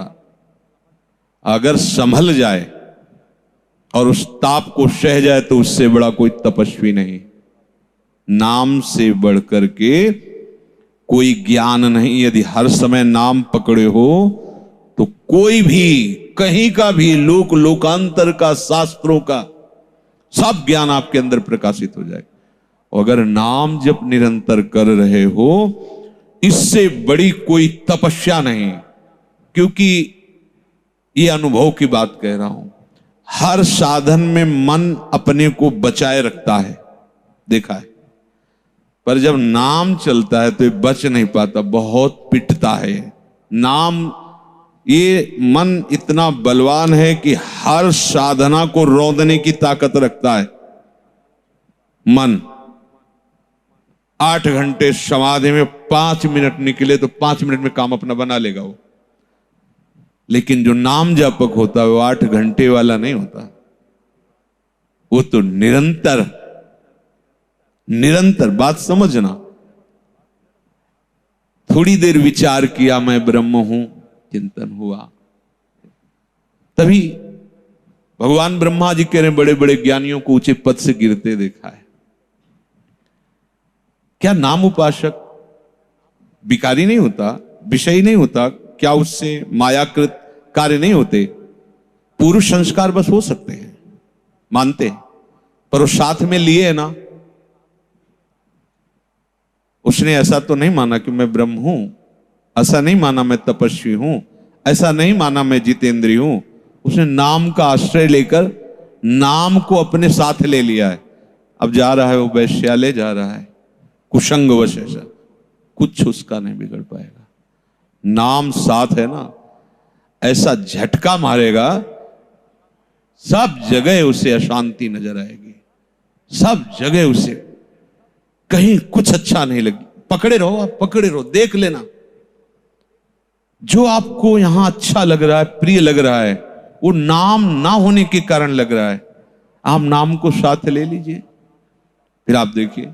अगर संभल जाए और उस ताप को सह जाए तो उससे बड़ा कोई तपस्वी नहीं। नाम से बढ़कर के कोई ज्ञान नहीं। यदि हर समय नाम पकड़े हो तो कोई भी कहीं का भी लोक लोकांतर का, शास्त्रों का सब ज्ञान आपके अंदर प्रकाशित हो जाए। अगर नाम जप निरंतर कर रहे हो, इससे बड़ी कोई तपस्या नहीं। क्योंकि ये अनुभव की बात कह रहा हूं, हर साधन में मन अपने को बचाए रखता है, देखा है। पर जब नाम चलता है तो ये बच नहीं पाता, बहुत पिटता है। नाम, ये मन इतना बलवान है कि हर साधना को रौंदने की ताकत रखता है। मन 8 घंटे समाधि में 5 मिनट निकले तो 5 मिनट में काम अपना बना लेगा वो। लेकिन जो नाम जापक होता है वो 8 घंटे वाला नहीं होता, वो तो निरंतर निरंतर। बात समझना, थोड़ी देर विचार किया मैं ब्रह्म हूं, चिंतन हुआ, तभी भगवान ब्रह्मा जी कह रहे बड़े बड़े ज्ञानियों को ऊंचे पद से गिरते देखा है। क्या नाम उपासक विकारी नहीं होता, विषयी नहीं होता? क्या उससे मायाकृत कार्य नहीं होते? पूर्व संस्कार बस हो सकते हैं, मानते हैं, पर वो साथ में लिए है ना। उसने ऐसा तो नहीं माना कि मैं ब्रह्म हूं, ऐसा नहीं माना मैं तपस्वी हूं, ऐसा नहीं माना मैं जितेंद्रिय हूं। उसने नाम का आश्रय लेकर नाम को अपने साथ ले लिया है। अब जा रहा है वो वैश्यालय जा रहा है, कुसंगवश, ऐसा कुछ उसका नहीं बिगड़ पाएगा। नाम साथ है ना, ऐसा झटका मारेगा, सब जगह उसे अशांति नजर आएगी, सब जगह उसे कहीं कुछ अच्छा नहीं लगी। पकड़े रहो, आप पकड़े रहो, देख लेना जो आपको यहां अच्छा लग रहा है, प्रिय लग रहा है, वो नाम ना होने के कारण लग रहा है। आप नाम को साथ ले लीजिए, फिर आप देखिए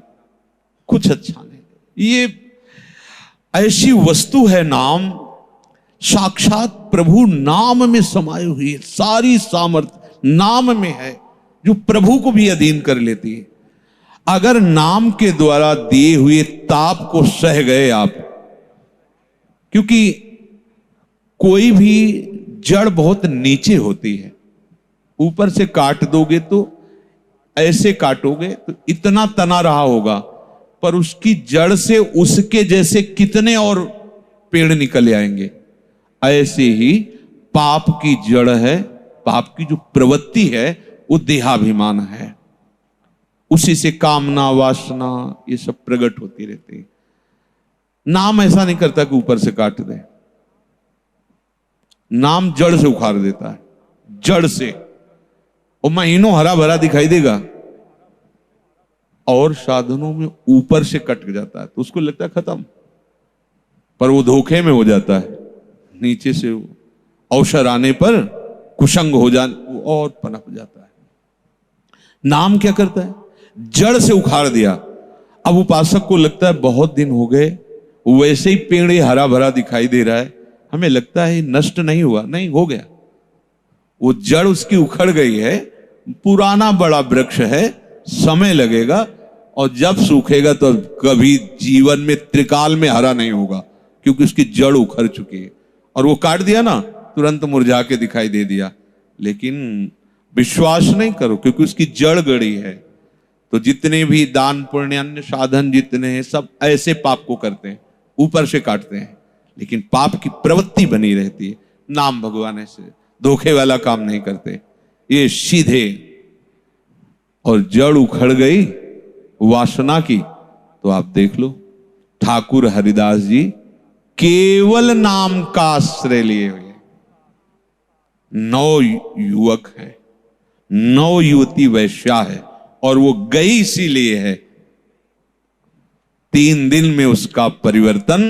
कुछ अच्छा नहीं। ये ऐसी वस्तु है नाम, साक्षात प्रभु नाम में समाई हुई है। सारी सामर्थ्य नाम में है, जो प्रभु को भी अधीन कर लेती है। अगर नाम के द्वारा दिए हुए ताप को सह गए आप, क्योंकि कोई भी जड़ बहुत नीचे होती है, ऊपर से काट दोगे तो ऐसे काटोगे तो इतना तना रहा होगा, पर उसकी जड़ से उसके जैसे कितने और पेड़ निकल आएंगे। ऐसे ही पाप की जड़ है, पाप की जो प्रवृत्ति है वो देहाभिमान है, उसी से कामना, वासना, ये सब प्रकट होती रहती है। नाम ऐसा नहीं करता कि ऊपर से काट दे, नाम जड़ से उखाड़ देता है, जड़ से। और महीनों हरा भरा दिखाई देगा, और साधनों में ऊपर से कट जाता है तो उसको लगता है खत्म, पर वो धोखे में हो जाता है। नीचे से अवसर आने पर कुसंग हो जाने वो और पनप जाता है। नाम क्या करता है? जड़ से उखाड़ दिया। अब उपासक को लगता है बहुत दिन हो गए, वैसे ही पेड़ हरा भरा दिखाई दे रहा है, हमें लगता है नष्ट नहीं हुआ। नहीं, हो गया। वो जड़ उसकी उखड़ गई है, पुराना बड़ा वृक्ष है, समय लगेगा, और जब सूखेगा तो कभी जीवन में त्रिकाल में हरा नहीं होगा, क्योंकि उसकी जड़ उखड़ चुकी है। और वो काट दिया ना, तुरंत मुरझा के दिखाई दे दिया। लेकिन विश्वास नहीं करो, क्योंकि उसकी जड़ गड़ी है। तो जितने भी दान पुण्य अन्य साधन जितने हैं, सब ऐसे पाप को करते हैं, ऊपर से काटते हैं, लेकिन पाप की प्रवृत्ति बनी रहती है। नाम भगवान ऐसे धोखे वाला काम नहीं करते, ये सीधे। और जड़ उखड़ गई वासना की तो आप देख लो, ठाकुर हरिदास जी केवल नाम का आश्रय लिए हुए, 9 युवक हैं, 9 युवती वैश्या है, और वो गई इसीलिए है 3 दिन में उसका परिवर्तन,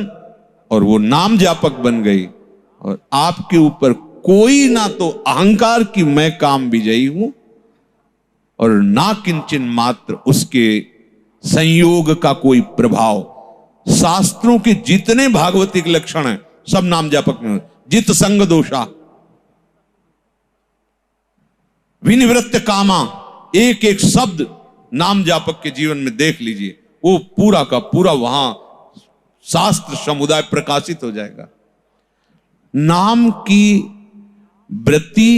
और वो नाम जापक बन गई। और आपके ऊपर कोई ना तो अहंकार की मैं काम विजयी हूं, और ना किंचन मात्र उसके संयोग का कोई प्रभाव। शास्त्रों के जितने भागवतिक लक्षण हैं सब नाम जापक में, जित संग दोषा, विनिवृत्त कामा, एक एक शब्द नाम जापक के जीवन में देख लीजिए, वो पूरा का पूरा वहां शास्त्र समुदाय प्रकाशित हो जाएगा। नाम की वृत्ति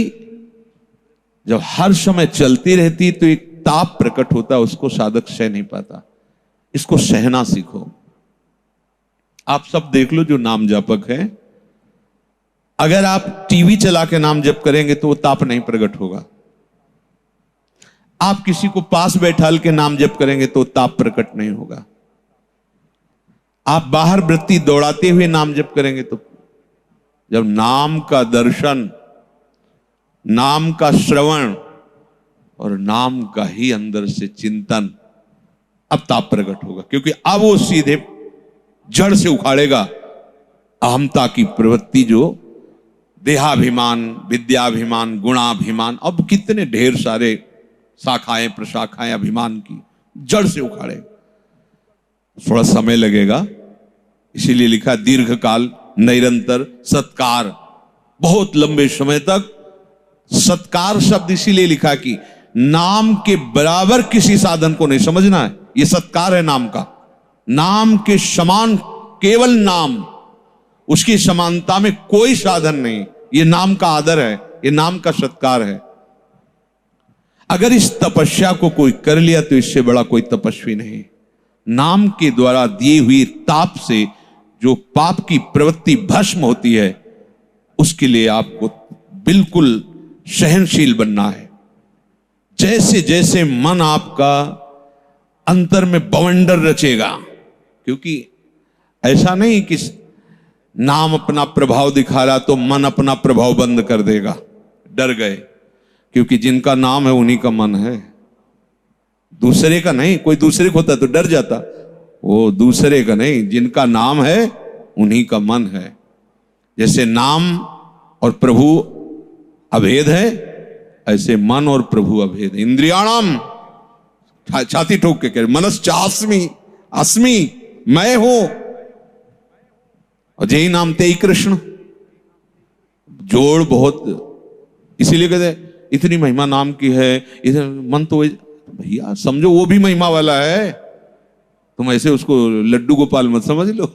जब हर समय चलती रहती तो एक ताप प्रकट होता है, उसको साधक सह नहीं पाता। इसको सहना सीखो। आप सब देख लो जो नाम जापक है, अगर आप टीवी चला के नाम जप करेंगे तो वो ताप नहीं प्रकट होगा। आप किसी को पास बैठाल के नाम जप करेंगे तो ताप प्रकट नहीं होगा। आप बाहर वृत्ति दौड़ाते हुए नाम जप करेंगे तो, जब नाम का दर्शन, नाम का श्रवण और नाम का ही अंदर से चिंतन, अब ताप प्रकट होगा। क्योंकि अब वो सीधे जड़ से उखाड़ेगा अहमता की प्रवृत्ति, जो देहाभिमान, विद्याभिमान, गुणाभिमान, अब कितने ढेर सारे शाखाएं प्रशाखाएं अभिमान की, जड़ से उखाड़े। थोड़ा समय लगेगा, इसीलिए लिखा दीर्घ काल निरंतर सत्कार, बहुत लंबे समय तक। सत्कार शब्द इसीलिए लिखा कि नाम के बराबर किसी साधन को नहीं समझना है, यह सत्कार है नाम का। नाम के समान केवल नाम, उसकी समानता में कोई साधन नहीं, यह नाम का आदर है, यह नाम का सत्कार है। अगर इस तपस्या को कोई कर लिया तो इससे बड़ा कोई तपस्वी नहीं। नाम के द्वारा दी हुई ताप से जो पाप की प्रवृत्ति भस्म होती है, उसके लिए आपको बिल्कुल सहनशील बनना है। जैसे जैसे मन आपका अंतर में बवंडर रचेगा, क्योंकि ऐसा नहीं कि नाम अपना प्रभाव दिखा रहा तो मन अपना प्रभाव बंद कर देगा। डर गए, क्योंकि जिनका नाम है उन्हीं का मन है, दूसरे का नहीं। कोई दूसरे को होता तो डर जाता, वो दूसरे का नहीं, जिनका नाम है उन्हीं का मन है। जैसे नाम और प्रभु अभेद है, ऐसे मन और प्रभु अभेद है। इंद्रियाणाम, छाती ठोक के कह रहे, मनश्चास्मि अस्मि, मैं हूं, और जय नाम ते ही कृष्ण। जोड़ बहुत, इसीलिए कहते इतनी महिमा नाम की है। मन तो भैया समझो वो भी महिमा वाला है, तुम ऐसे उसको लड्डू गोपाल मत समझ लो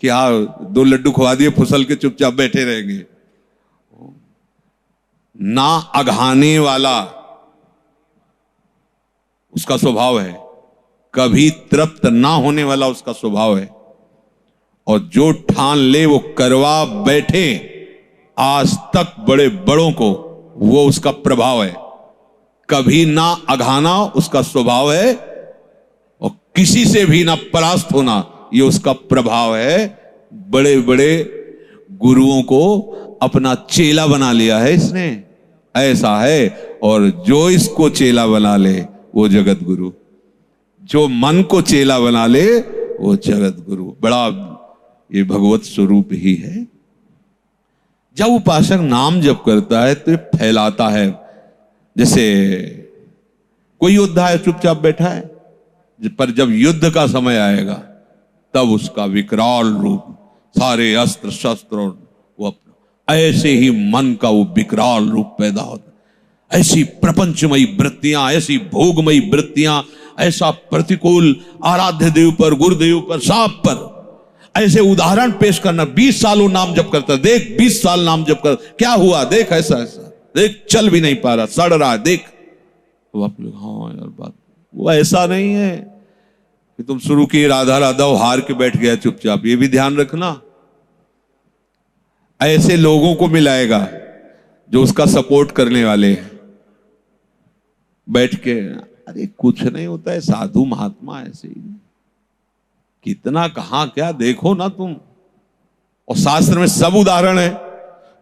कि हाँ 2 लड्डू खवा दिए फुसल के चुपचाप बैठे रहेंगे। ना अघाने वाला उसका स्वभाव है, कभी तृप्त ना होने वाला उसका स्वभाव है, और जो ठान ले वो करवा बैठे आज तक बड़े बड़ों को, वो उसका प्रभाव है। कभी ना अघाना उसका स्वभाव है, और किसी से भी ना परास्त होना ये उसका प्रभाव है। बड़े बड़े गुरुओं को अपना चेला बना लिया है इसने, ऐसा है। और जो इसको चेला बना ले वो जगत गुरु, जो मन को चेला बना ले वो जगत गुरु। बड़ा ये भगवत स्वरूप ही है। जब उपासक नाम जप करता है तो ये फैलाता है। जैसे कोई योद्धा है चुपचाप बैठा है, पर जब युद्ध का समय आएगा तब उसका विकराल रूप, सारे अस्त्र शस्त्र, वो ऐसे ही मन का वो विकराल रूप पैदा होता है। ऐसी प्रपंचमयी वृत्तियां, ऐसी भोगमयी वृत्तियां, ऐसा प्रतिकूल आराध्य देव पर, गुरुदेव पर, साप पर। ऐसे उदाहरण पेश करना, 20 साल वो नाम जप करता, देख 20 साल नाम जप कर, क्या हुआ देख, ऐसा ऐसा देख, चल भी नहीं पा रहा, सड़ रहा है देख। तो आप लोग हाँ यार बात, वो ऐसा नहीं है कि तुम शुरू किए राधा राधा हार के बैठ गया चुपचाप। ये भी ध्यान रखना, ऐसे लोगों को मिलाएगा जो उसका सपोर्ट करने वाले हैं, बैठ के अरे कुछ नहीं होता है, साधु महात्मा ऐसे ही, कितना कहां क्या देखो ना तुम। और शास्त्र में सब उदाहरण है,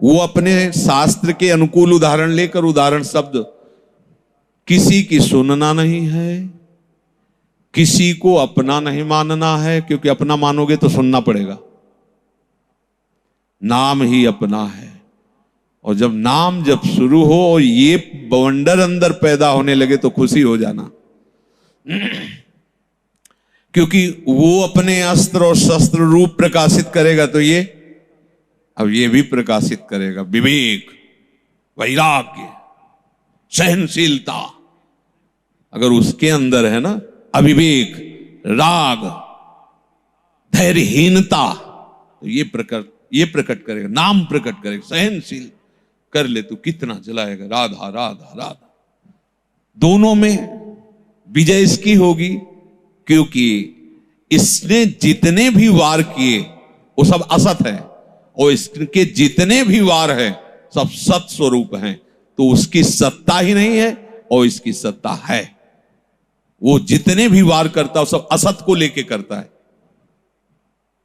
वो अपने शास्त्र के अनुकूल उदाहरण लेकर उदाहरण शब्द, किसी की सुनना नहीं है, किसी को अपना नहीं मानना है, क्योंकि अपना मानोगे तो सुनना पड़ेगा। नाम ही अपना है, और जब नाम जब शुरू हो और ये बवंडर अंदर पैदा होने लगे तो खुशी हो जाना, क्योंकि वो अपने अस्त्र और शस्त्र रूप प्रकाशित करेगा तो ये अब ये भी प्रकाशित करेगा। विवेक, वैराग्य, सहनशीलता, अगर उसके अंदर है ना अविवेक, राग, धैर्यहीनता, तो ये प्रकट करेगा, नाम प्रकट करेगा। सहनशील कर ले तो कितना चलाएगा, राधा राधा राधा। दोनों में विजय इसकी होगी, क्योंकि इसने जितने भी वार किए वो सब असत है, और इसके जितने भी वार हैं सब सत स्वरूप हैं। तो उसकी सत्ता ही नहीं है और इसकी सत्ता है। वो जितने भी वार करता है सब असत को लेके करता है।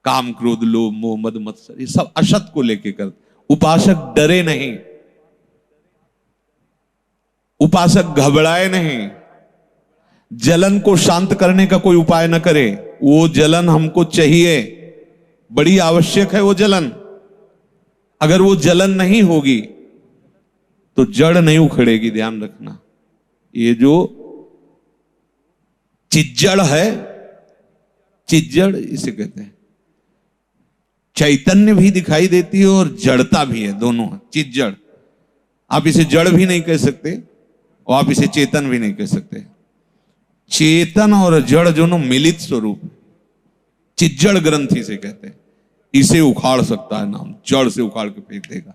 काम, क्रोध, लोभ, मोह, मद, मत्सर, ये सब असत को लेके करता। उपासक डरे नहीं, उपासक घबराए नहीं, जलन को शांत करने का कोई उपाय न करे। वो जलन हमको चाहिए, बड़ी आवश्यक है वो जलन। अगर वो जलन नहीं होगी तो जड़ नहीं उखड़ेगी। ध्यान रखना, ये जो चिज्जड़ है, चिज्जड़ इसे कहते हैं, चैतन्य भी दिखाई देती है और जड़ता भी है, दोनों है चिज्जड़। आप इसे जड़ भी नहीं कह सकते और आप इसे चेतन भी नहीं कह सकते। चेतन और जड़ दोनों मिलित स्वरूप, चिज्जड़ ग्रंथि से कहते हैं। इसे उखाड़ सकता है नाम, जड़ से उखाड़ के फेंक देगा,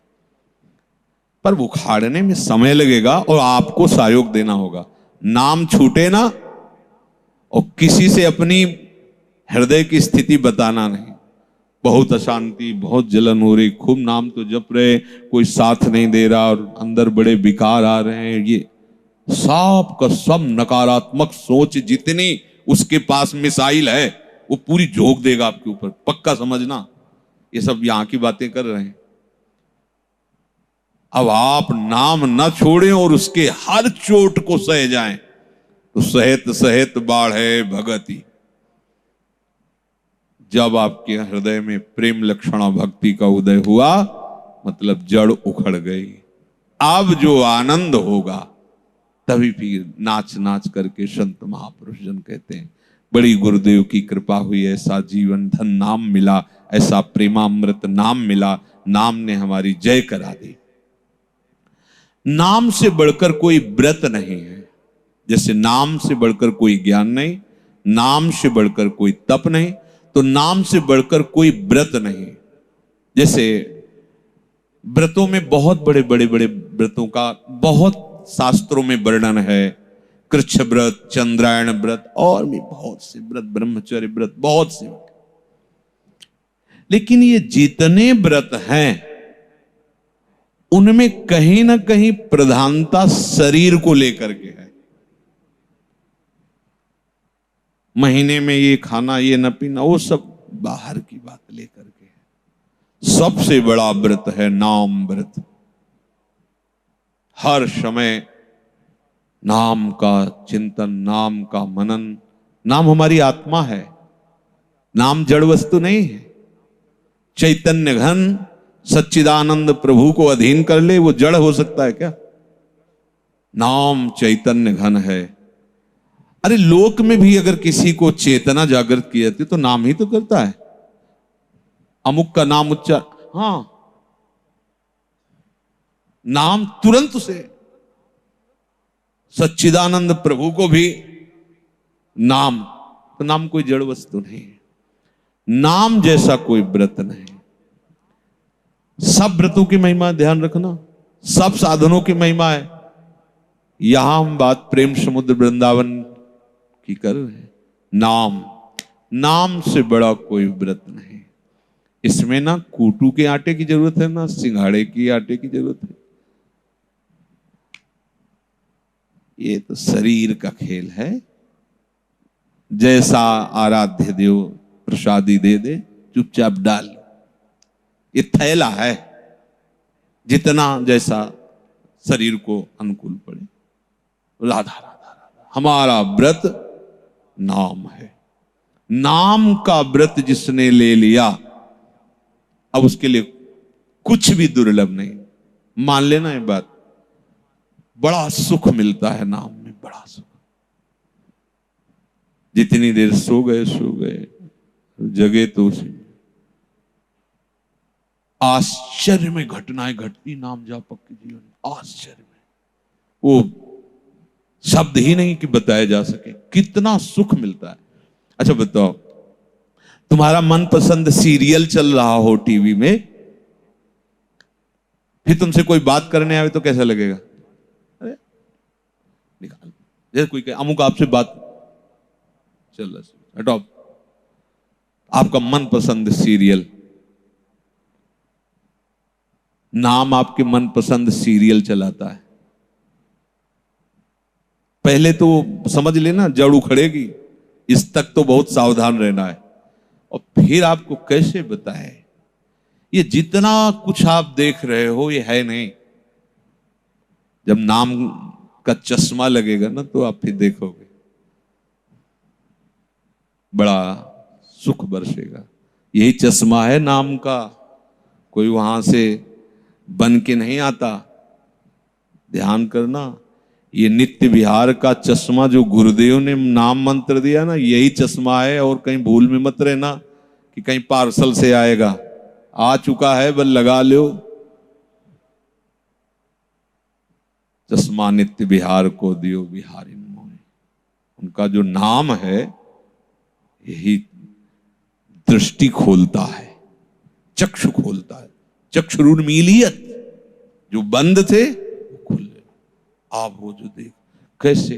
पर उखाड़ने में समय लगेगा और आपको सहयोग देना होगा। नाम छूटे ना, और किसी से अपनी हृदय की स्थिति बताना नहीं। बहुत अशांति, बहुत जलन हो रही, खूब नाम तो जप रहे, कोई साथ नहीं दे रहा और अंदर बड़े विकार आ रहे हैं, ये सब का सब नकारात्मक सोच जितनी उसके पास मिसाइल है वो पूरी झोंक देगा आपके ऊपर, पक्का समझना। ये सब यहां की बातें कर रहे हैं। अब आप नाम न छोड़ें और उसके हर चोट को सह जाएं तो सहित सहित बाढ़े भगति। जब आपके हृदय में प्रेम लक्षणा भक्ति का उदय हुआ, मतलब जड़ उखड़ गई। अब जो आनंद होगा तभी फिर नाच नाच करके संत महापुरुष जन कहते हैं, बड़ी गुरुदेव की कृपा हुई, ऐसा जीवन धन नाम मिला, ऐसा प्रेमामृत नाम मिला, नाम ने हमारी जय करा दी। नाम से बढ़कर कोई व्रत नहीं है, जैसे नाम से बढ़कर कोई ज्ञान नहीं, नाम से बढ़कर कोई तप नहीं, तो नाम से बढ़कर कोई व्रत नहीं। जैसे व्रतों में बहुत बड़े बड़े बड़े व्रतों का बहुत शास्त्रों में वर्णन है, कृच्छ व्रत, चंद्रायण व्रत, और भी बहुत से व्रत, ब्रह्मचर्य व्रत, बहुत से। लेकिन ये जितने व्रत हैं उनमें कहीं ना कहीं प्रधानता शरीर को लेकर के है। महीने में ये खाना, ये न पीना, वो सब बाहर की बात लेकर के है। सबसे बड़ा व्रत है नाम व्रत। हर समय नाम का चिंतन, नाम का मनन। नाम हमारी आत्मा है, नाम जड़ वस्तु नहीं है। चैतन्य घन सच्चिदानंद प्रभु को अधीन कर ले, वो जड़ हो सकता है क्या? नाम चैतन्य घन है। अरे लोक में भी अगर किसी को चेतना जागृत की जाती तो नाम ही तो करता है। अमुक का नाम उच्चार, हाँ, नाम तुरंत से। सच्चिदानंद प्रभु को भी नाम, तो नाम कोई जड़ वस्तु नहीं है। नाम जैसा कोई व्रत नहीं। सब व्रतों की महिमा ध्यान रखना, सब साधनों की महिमा है। यहां हम बात प्रेम समुद्र वृंदावन की कर रहे हैं। नाम, नाम से बड़ा कोई व्रत नहीं। इसमें ना कूटू के आटे की जरूरत है, ना सिंघाड़े की आटे की जरूरत है। ये तो शरीर का खेल है। जैसा आराध्य देव प्रसादी दे दे, चुपचाप डाल। ये थैला है, जितना जैसा शरीर को अनुकूल पड़े। राधा राधा राधा, हमारा व्रत नाम है। नाम का व्रत जिसने ले लिया, अब उसके लिए कुछ भी दुर्लभ नहीं। मान लेना ये बात, बड़ा सुख मिलता है नाम में, बड़ा सुख। जितनी देर सो गए, जगे तो उसी आश्चर्य में घटनाएं घटती नाम जापक के जीवन में। आश्चर्य में वो शब्द ही नहीं कि बताया जा सके, कितना सुख मिलता है। अच्छा बताओ, तुम्हारा मनपसंद सीरियल चल रहा हो टीवी में, फिर तुमसे कोई बात करने आवे तो कैसा लगेगा? अरे निकाल, जैसे कोई कहे अमुक आपसे बात चल रहा, हटाओ। आपका मनपसंद सीरियल, नाम आपके मनपसंद सीरियल चलाता है। पहले तो समझ लेना जड़ उखड़ेगी, इस तक तो बहुत सावधान रहना है। और फिर आपको कैसे बताएं, ये जितना कुछ आप देख रहे हो ये है नहीं। जब नाम का चश्मा लगेगा ना तो आप फिर देखोगे, बड़ा सुख बरसेगा। यही चश्मा है नाम का, कोई वहां से बन के नहीं आता। ध्यान करना, ये नित्य विहार का चश्मा जो गुरुदेव ने नाम मंत्र दिया ना, यही चश्मा है। और कहीं भूल में मत रहना कि कहीं पार्सल से आएगा, आ चुका है बस लगा लो। चश्मा नित्य विहार को दियो बिहारी मोय। उनका जो नाम है यही दृष्टि खोलता है, चक्षु खोलता है। चक्षुरुन्मीलियत, जो बंद थे वो खुल गए। आप वो जो देख, कैसे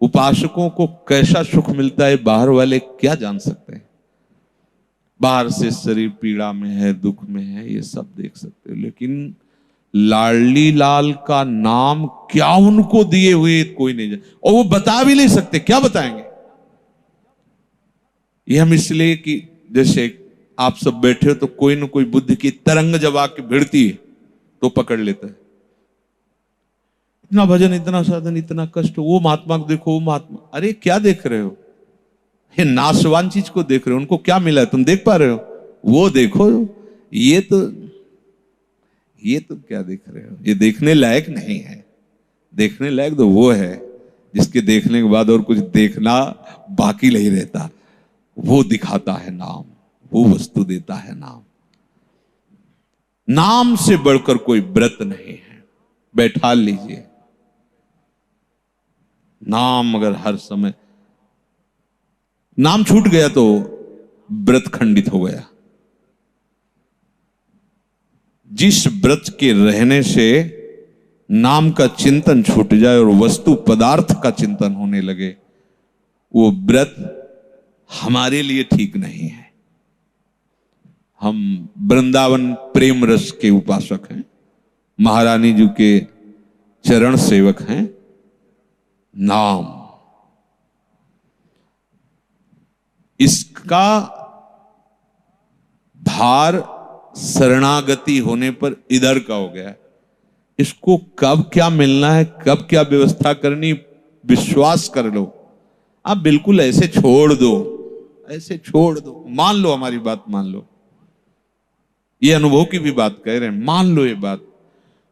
उपासकों को कैसा सुख मिलता है, बाहर वाले क्या जान सकते हैं। बाहर से शरीर पीड़ा में है, दुख में है, ये सब देख सकते हो, लेकिन लाडली लाल का नाम क्या उनको दिए हुए कोई नहीं जाने, और वो बता भी नहीं सकते। क्या बताएंगे? ये हम इसलिए कि जैसे आप सब बैठे हो तो कोई ना कोई बुद्ध की तरंग जब आके भिड़ती है तो पकड़ लेता है। इतना भजन, इतना साधन, इतना कष्ट, वो महात्मा को देखो, वो महात्मा। अरे क्या देख रहे हो? ये नाशवान चीज को देख रहे हो। उनको क्या मिला है तुम देख पा रहे हो? वो देखो। ये तो क्या देख रहे हो? ये देखने लायक नहीं है। देखने लायक तो वो है जिसके देखने के बाद और कुछ देखना बाकी नहीं रहता। वो दिखाता है नाम, वो वस्तु देता है नाम। नाम से बढ़कर कोई व्रत नहीं है। बैठा लीजिए नाम। अगर हर समय नाम छूट गया तो व्रत खंडित हो गया। जिस व्रत के रहने से नाम का चिंतन छूट जाए और वस्तु पदार्थ का चिंतन होने लगे, वो व्रत हमारे लिए ठीक नहीं है। हम वृंदावन प्रेम रस के उपासक हैं, महारानी जी के चरण सेवक हैं। नाम, इसका भार शरणागति होने पर इधर का हो गया। इसको कब क्या मिलना है, कब क्या व्यवस्था करनी, विश्वास कर लो। आप बिल्कुल ऐसे छोड़ दो, ऐसे छोड़ दो। मान लो, हमारी बात मान लो। ये अनुभव की भी बात कह रहे हैं, मान लो ये बात।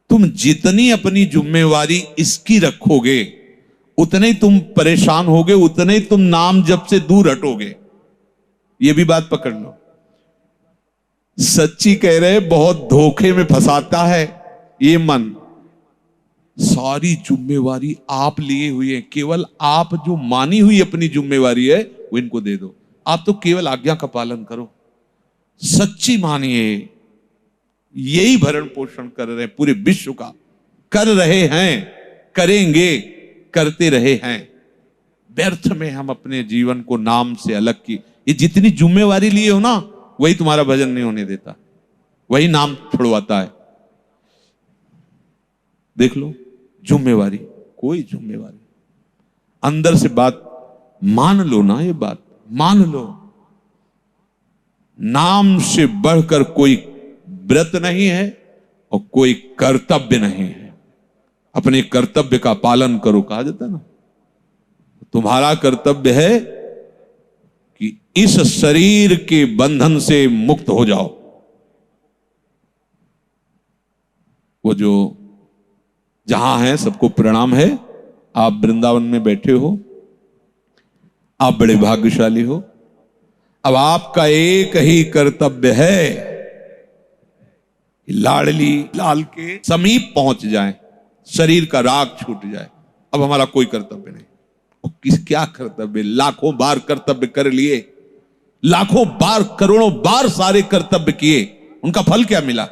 तुम जितनी अपनी जिम्मेवारी इसकी रखोगे उतने ही तुम परेशान होगे, उतने ही तुम नाम जप से दूर हटोगे। ये भी बात पकड़ लो। सच्ची कह रहे, बहुत धोखे में फंसाता है ये मन। सारी जिम्मेवारी आप लिए हुए हैं, केवल आप जो मानी हुई अपनी जिम्मेवारी है वो इनको दे दो। आप तो केवल आज्ञा का पालन करो। सच्ची मानिए, यही भरण पोषण कर रहे हैं पूरे विश्व का, कर रहे हैं, करेंगे, करते रहे हैं। व्यर्थ में हम अपने जीवन को नाम से अलग की, ये जितनी जिम्मेवारी लिए हो ना, वही तुम्हारा भजन नहीं होने देता, वही नाम छुड़वाता है। देख लो, जिम्मेवारी कोई जिम्मेवारी। अंदर से बात मान लो ना, ये बात मान लो। नाम से बढ़कर कोई व्रत नहीं है और कोई कर्तव्य नहीं है। अपने कर्तव्य का पालन करो, कहा जाता है ना। तुम्हारा कर्तव्य है कि इस शरीर के बंधन से मुक्त हो जाओ। वो जो जहां है सबको प्रणाम है। आप वृंदावन में बैठे हो, आप बड़े भाग्यशाली हो। अब आपका एक ही कर्तव्य है कि लाडली लाल के समीप पहुंच जाए, शरीर का राग छूट जाए। अब हमारा कोई कर्तव्य नहीं। और क्या कर्तव्य? लाखों बार कर्तव्य कर लिए, लाखों बार करोड़ों बार सारे कर्तव्य किए, उनका फल क्या मिला?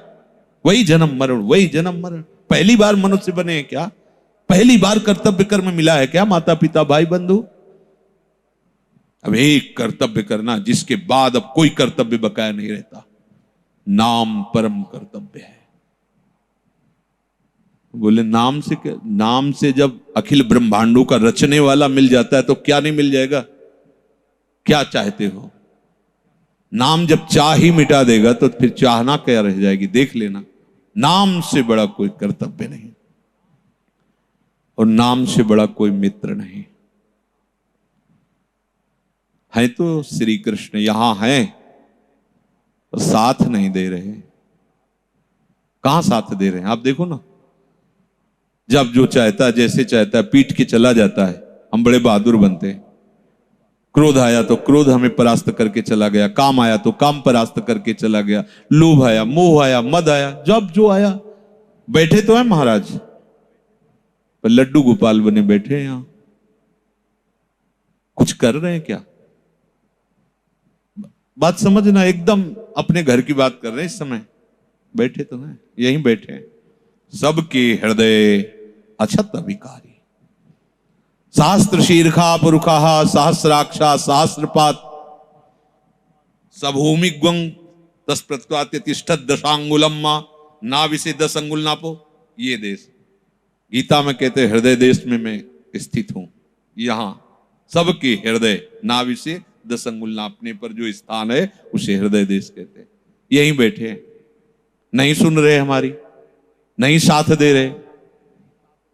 वही जन्म मरण, वही जन्म मरण। पहली बार मनुष्य बने हैं क्या? पहली बार कर्तव्य कर्म मिला है क्या? माता पिता भाई बंधु, अब एक कर्तव्य करना जिसके बाद अब कोई कर्तव्य बकाया नहीं रहता। नाम परम कर्तव्य है। बोले नाम से क्या? नाम से जब अखिल ब्रह्मांडों का रचने वाला मिल जाता है तो क्या नहीं मिल जाएगा? क्या चाहते हो? नाम जब चाह ही मिटा देगा तो फिर चाहना क्या रह जाएगी? देख लेना। नाम से बड़ा कोई कर्तव्य नहीं और नाम से बड़ा कोई मित्र नहीं है। तो श्री कृष्ण यहां हैं और साथ नहीं दे रहे। कहां साथ दे रहे हैं? आप देखो ना, जब जो चाहता है जैसे चाहता है पीट के चला जाता है। हम बड़े बहादुर बनते हैं। क्रोध आया तो क्रोध हमें परास्त करके चला गया, काम आया तो काम परास्त करके चला गया, लोभ आया, मोह आया, मद आया, जब जो आया। बैठे तो है महाराज, पर लड्डू गोपाल बने बैठे हैं। यहां कुछ कर रहे हैं क्या? बात समझना, एकदम अपने घर की बात कर रहे हैं इस समय। बैठे तो हैं, यहीं बैठे हैं। सबके हृदय अछत विकारी, सहस्त्र शीर्षा पुरुषा सहस्राक्षा सहस्रपात सभूमिग्वं तस्प्रत्यातिष्ठत दशांगुलम नाविसे 10 अंगुल नापो। ये देश गीता में कहते हृदय देश में मैं स्थित हूं। यहां सबके हृदय नाविसे 10 अंगुल नापने पर जो स्थान है उसे हृदय देश कहते हैं। यहीं बैठे हैं, नहीं सुन रहे हमारी, नहीं साथ दे रहे।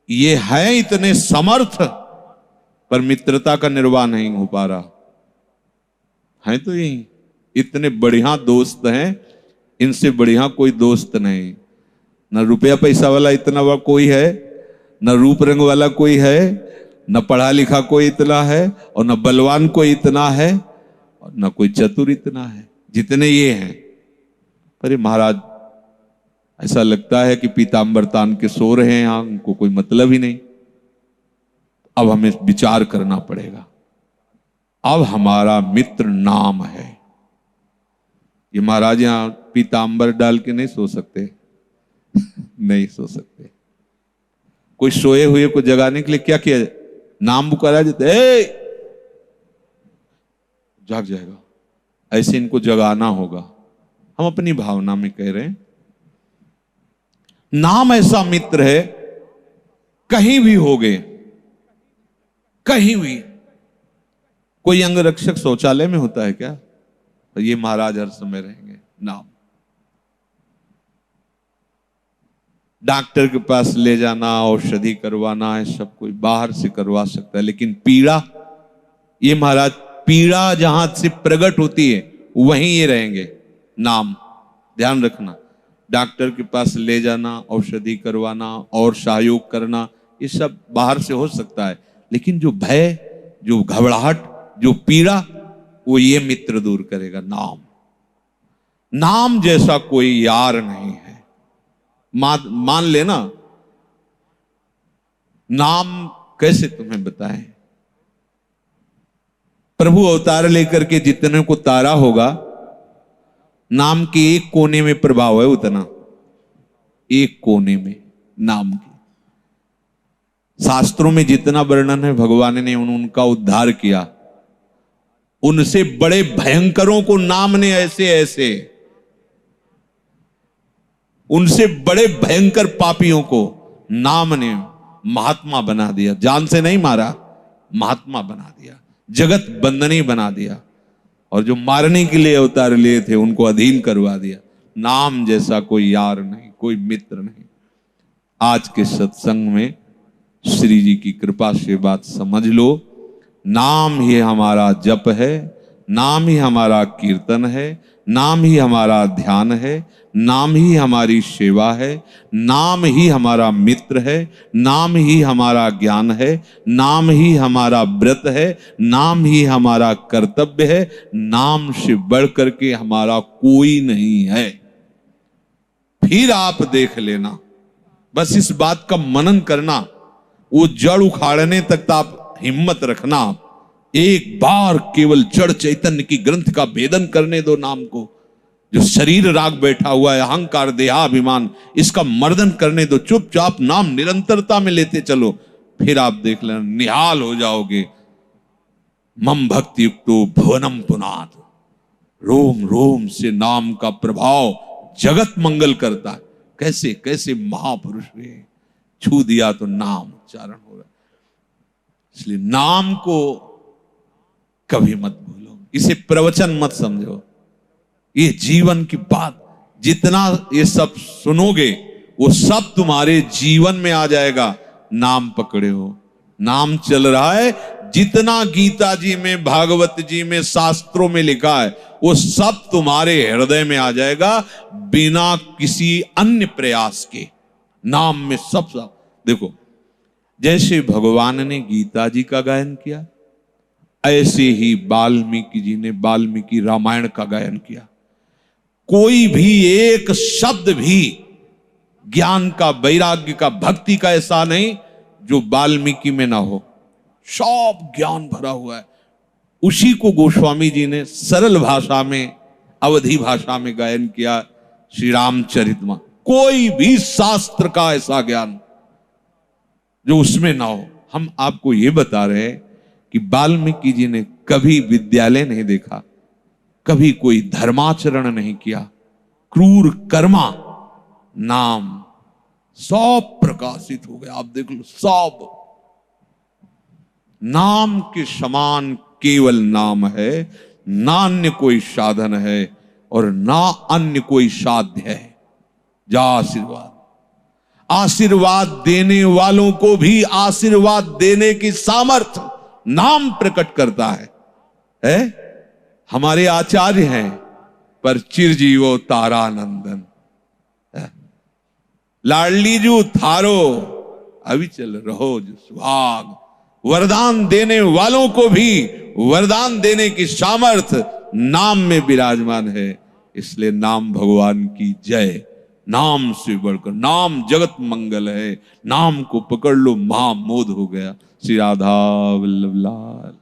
ये है इतने समर्थ पर मित्रता का निर्वाह नहीं हो पा रहा है। तो यही इतने बढ़िया दोस्त हैं, इनसे बढ़िया कोई दोस्त नहीं। न रुपया पैसा वाला इतना बड़ा कोई है, न रूप रंग वाला कोई है, न पढ़ा लिखा कोई इतना है, और न बलवान कोई इतना है, और न कोई चतुर इतना है जितने ये हैं। पर ये महाराज ऐसा लगता है कि पीताम्बर तान के सो रहे हैं यहां, उनको कोई मतलब ही नहीं। अब हमें विचार करना पड़ेगा। अब हमारा मित्र नाम है। ये महाराज यहां पीताम्बर डाल के नहीं सो सकते नहीं सो सकते। कोई सोए हुए को जगाने के लिए क्या किया जाए? नाम पुकारा जाता है, जाग जाएगा। ऐसे इनको जगाना होगा। हम अपनी भावना में कह रहे हैं। नाम ऐसा मित्र है, कहीं भी हो गए, कहीं भी। कोई अंगरक्षक शौचालय में होता है क्या? तो ये महाराज हर समय रहेंगे। नाम डॉक्टर के पास ले जाना, औषधि करवाना है, सब कोई बाहर से करवा सकता है, लेकिन पीड़ा, ये महाराज पीड़ा जहां से प्रकट होती है वहीं ये रहेंगे। नाम ध्यान रखना। डॉक्टर के पास ले जाना, औषधि करवाना और सहयोग करना, ये सब बाहर से हो सकता है, लेकिन जो भय, जो घबराहट, जो पीड़ा, वो ये मित्र दूर करेगा। नाम, नाम जैसा कोई यार नहीं है। मान लेना। नाम कैसे तुम्हें बताएं? प्रभु अवतार लेकर के जितने को तारा होगा, नाम के एक कोने में प्रभाव है उतना, एक कोने में नाम के। शास्त्रों में जितना वर्णन है भगवान ने उनका उद्धार किया। उनसे बड़े भयंकरों को नाम ने ऐसे ऐसे, उनसे बड़े भयंकर पापियों को नाम ने महात्मा बना दिया, जान से नहीं मारा, महात्मा बना दिया, जगत बंदनी बना दिया, और जो मारने के लिए अवतार लिए थे उनको अधीन करवा दिया। नाम जैसा कोई यार नहीं, कोई मित्र नहीं। आज के सत्संग में श्री जी की कृपा से बात समझ लो, नाम ही हमारा जप है, नाम ही हमारा कीर्तन है, नाम ही हमारा ध्यान है, नाम ही हमारी सेवा है, नाम ही हमारा मित्र है, नाम ही हमारा ज्ञान है, नाम ही हमारा व्रत है, नाम ही हमारा कर्तव्य है। नाम से बढ़ करके हमारा कोई नहीं है। फिर आप देख लेना, बस इस बात का मनन करना, वो जड़ उखाड़ने तक तो आप हिम्मत रखना। एक बार केवल जड़ चैतन्य की ग्रंथ का भेदन करने दो नाम को। जो शरीर राग बैठा हुआ है, अहंकार, देहाभिमान, इसका मर्दन करने दो। चुपचाप नाम निरंतरता में लेते चलो, फिर आप देख लेना, निहाल हो जाओगे। मम भक्ति युक्तो भुवनम पुनाद। रोम रोम से नाम का प्रभाव जगत मंगल करता है। कैसे कैसे महापुरुष हुए, छू दिया तो नाम उच्चारण होगा। इसलिए नाम को कभी मत भूलो, इसे प्रवचन मत समझो, ये जीवन की बात। जितना ये सब सुनोगे वो सब तुम्हारे जीवन में आ जाएगा। नाम पकड़े हो, नाम चल रहा है। जितना गीता जी में, भागवत जी में, शास्त्रों में लिखा है वो सब तुम्हारे हृदय में आ जाएगा, बिना किसी अन्य प्रयास के। नाम में सब देखो, जैसे भगवान ने गीता जी का गायन किया, ऐसे ही वाल्मीकि जी ने वाल्मीकि रामायण का गायन किया। कोई भी एक शब्द भी ज्ञान का, वैराग्य का, भक्ति का ऐसा नहीं जो वाल्मीकि में ना हो। सब ज्ञान भरा हुआ है। उसी को गोस्वामी जी ने सरल भाषा में, अवधी भाषा में गायन किया, श्री रामचरितमानस। कोई भी शास्त्र का ऐसा ज्ञान जो उसमें ना हो। हम आपको ये बता रहे हैं कि वाल्मीकि जी ने कभी विद्यालय नहीं देखा, कभी कोई धर्माचरण नहीं किया, क्रूर कर्मा, नाम सब प्रकाशित हो गया। आप देख लो, सब नाम के समान केवल नाम है, ना अन्य कोई साधन है और ना अन्य कोई साध्य है। जा आशीर्वाद, आशीर्वाद देने वालों को भी आशीर्वाद देने की सामर्थ्य नाम प्रकट करता है? हमारे आचार्य हैं, पर चिरजीवो तारानंदन, लाडली जू थारो अविचल रहो जो सुहाग। वरदान देने वालों को भी वरदान देने की सामर्थ्य नाम में विराजमान है। इसलिए नाम भगवान की जय। नाम से बढ़कर, नाम जगत मंगल है। नाम को पकड़ लो, महामोद हो गया। श्री राधा वल्लभ लाल।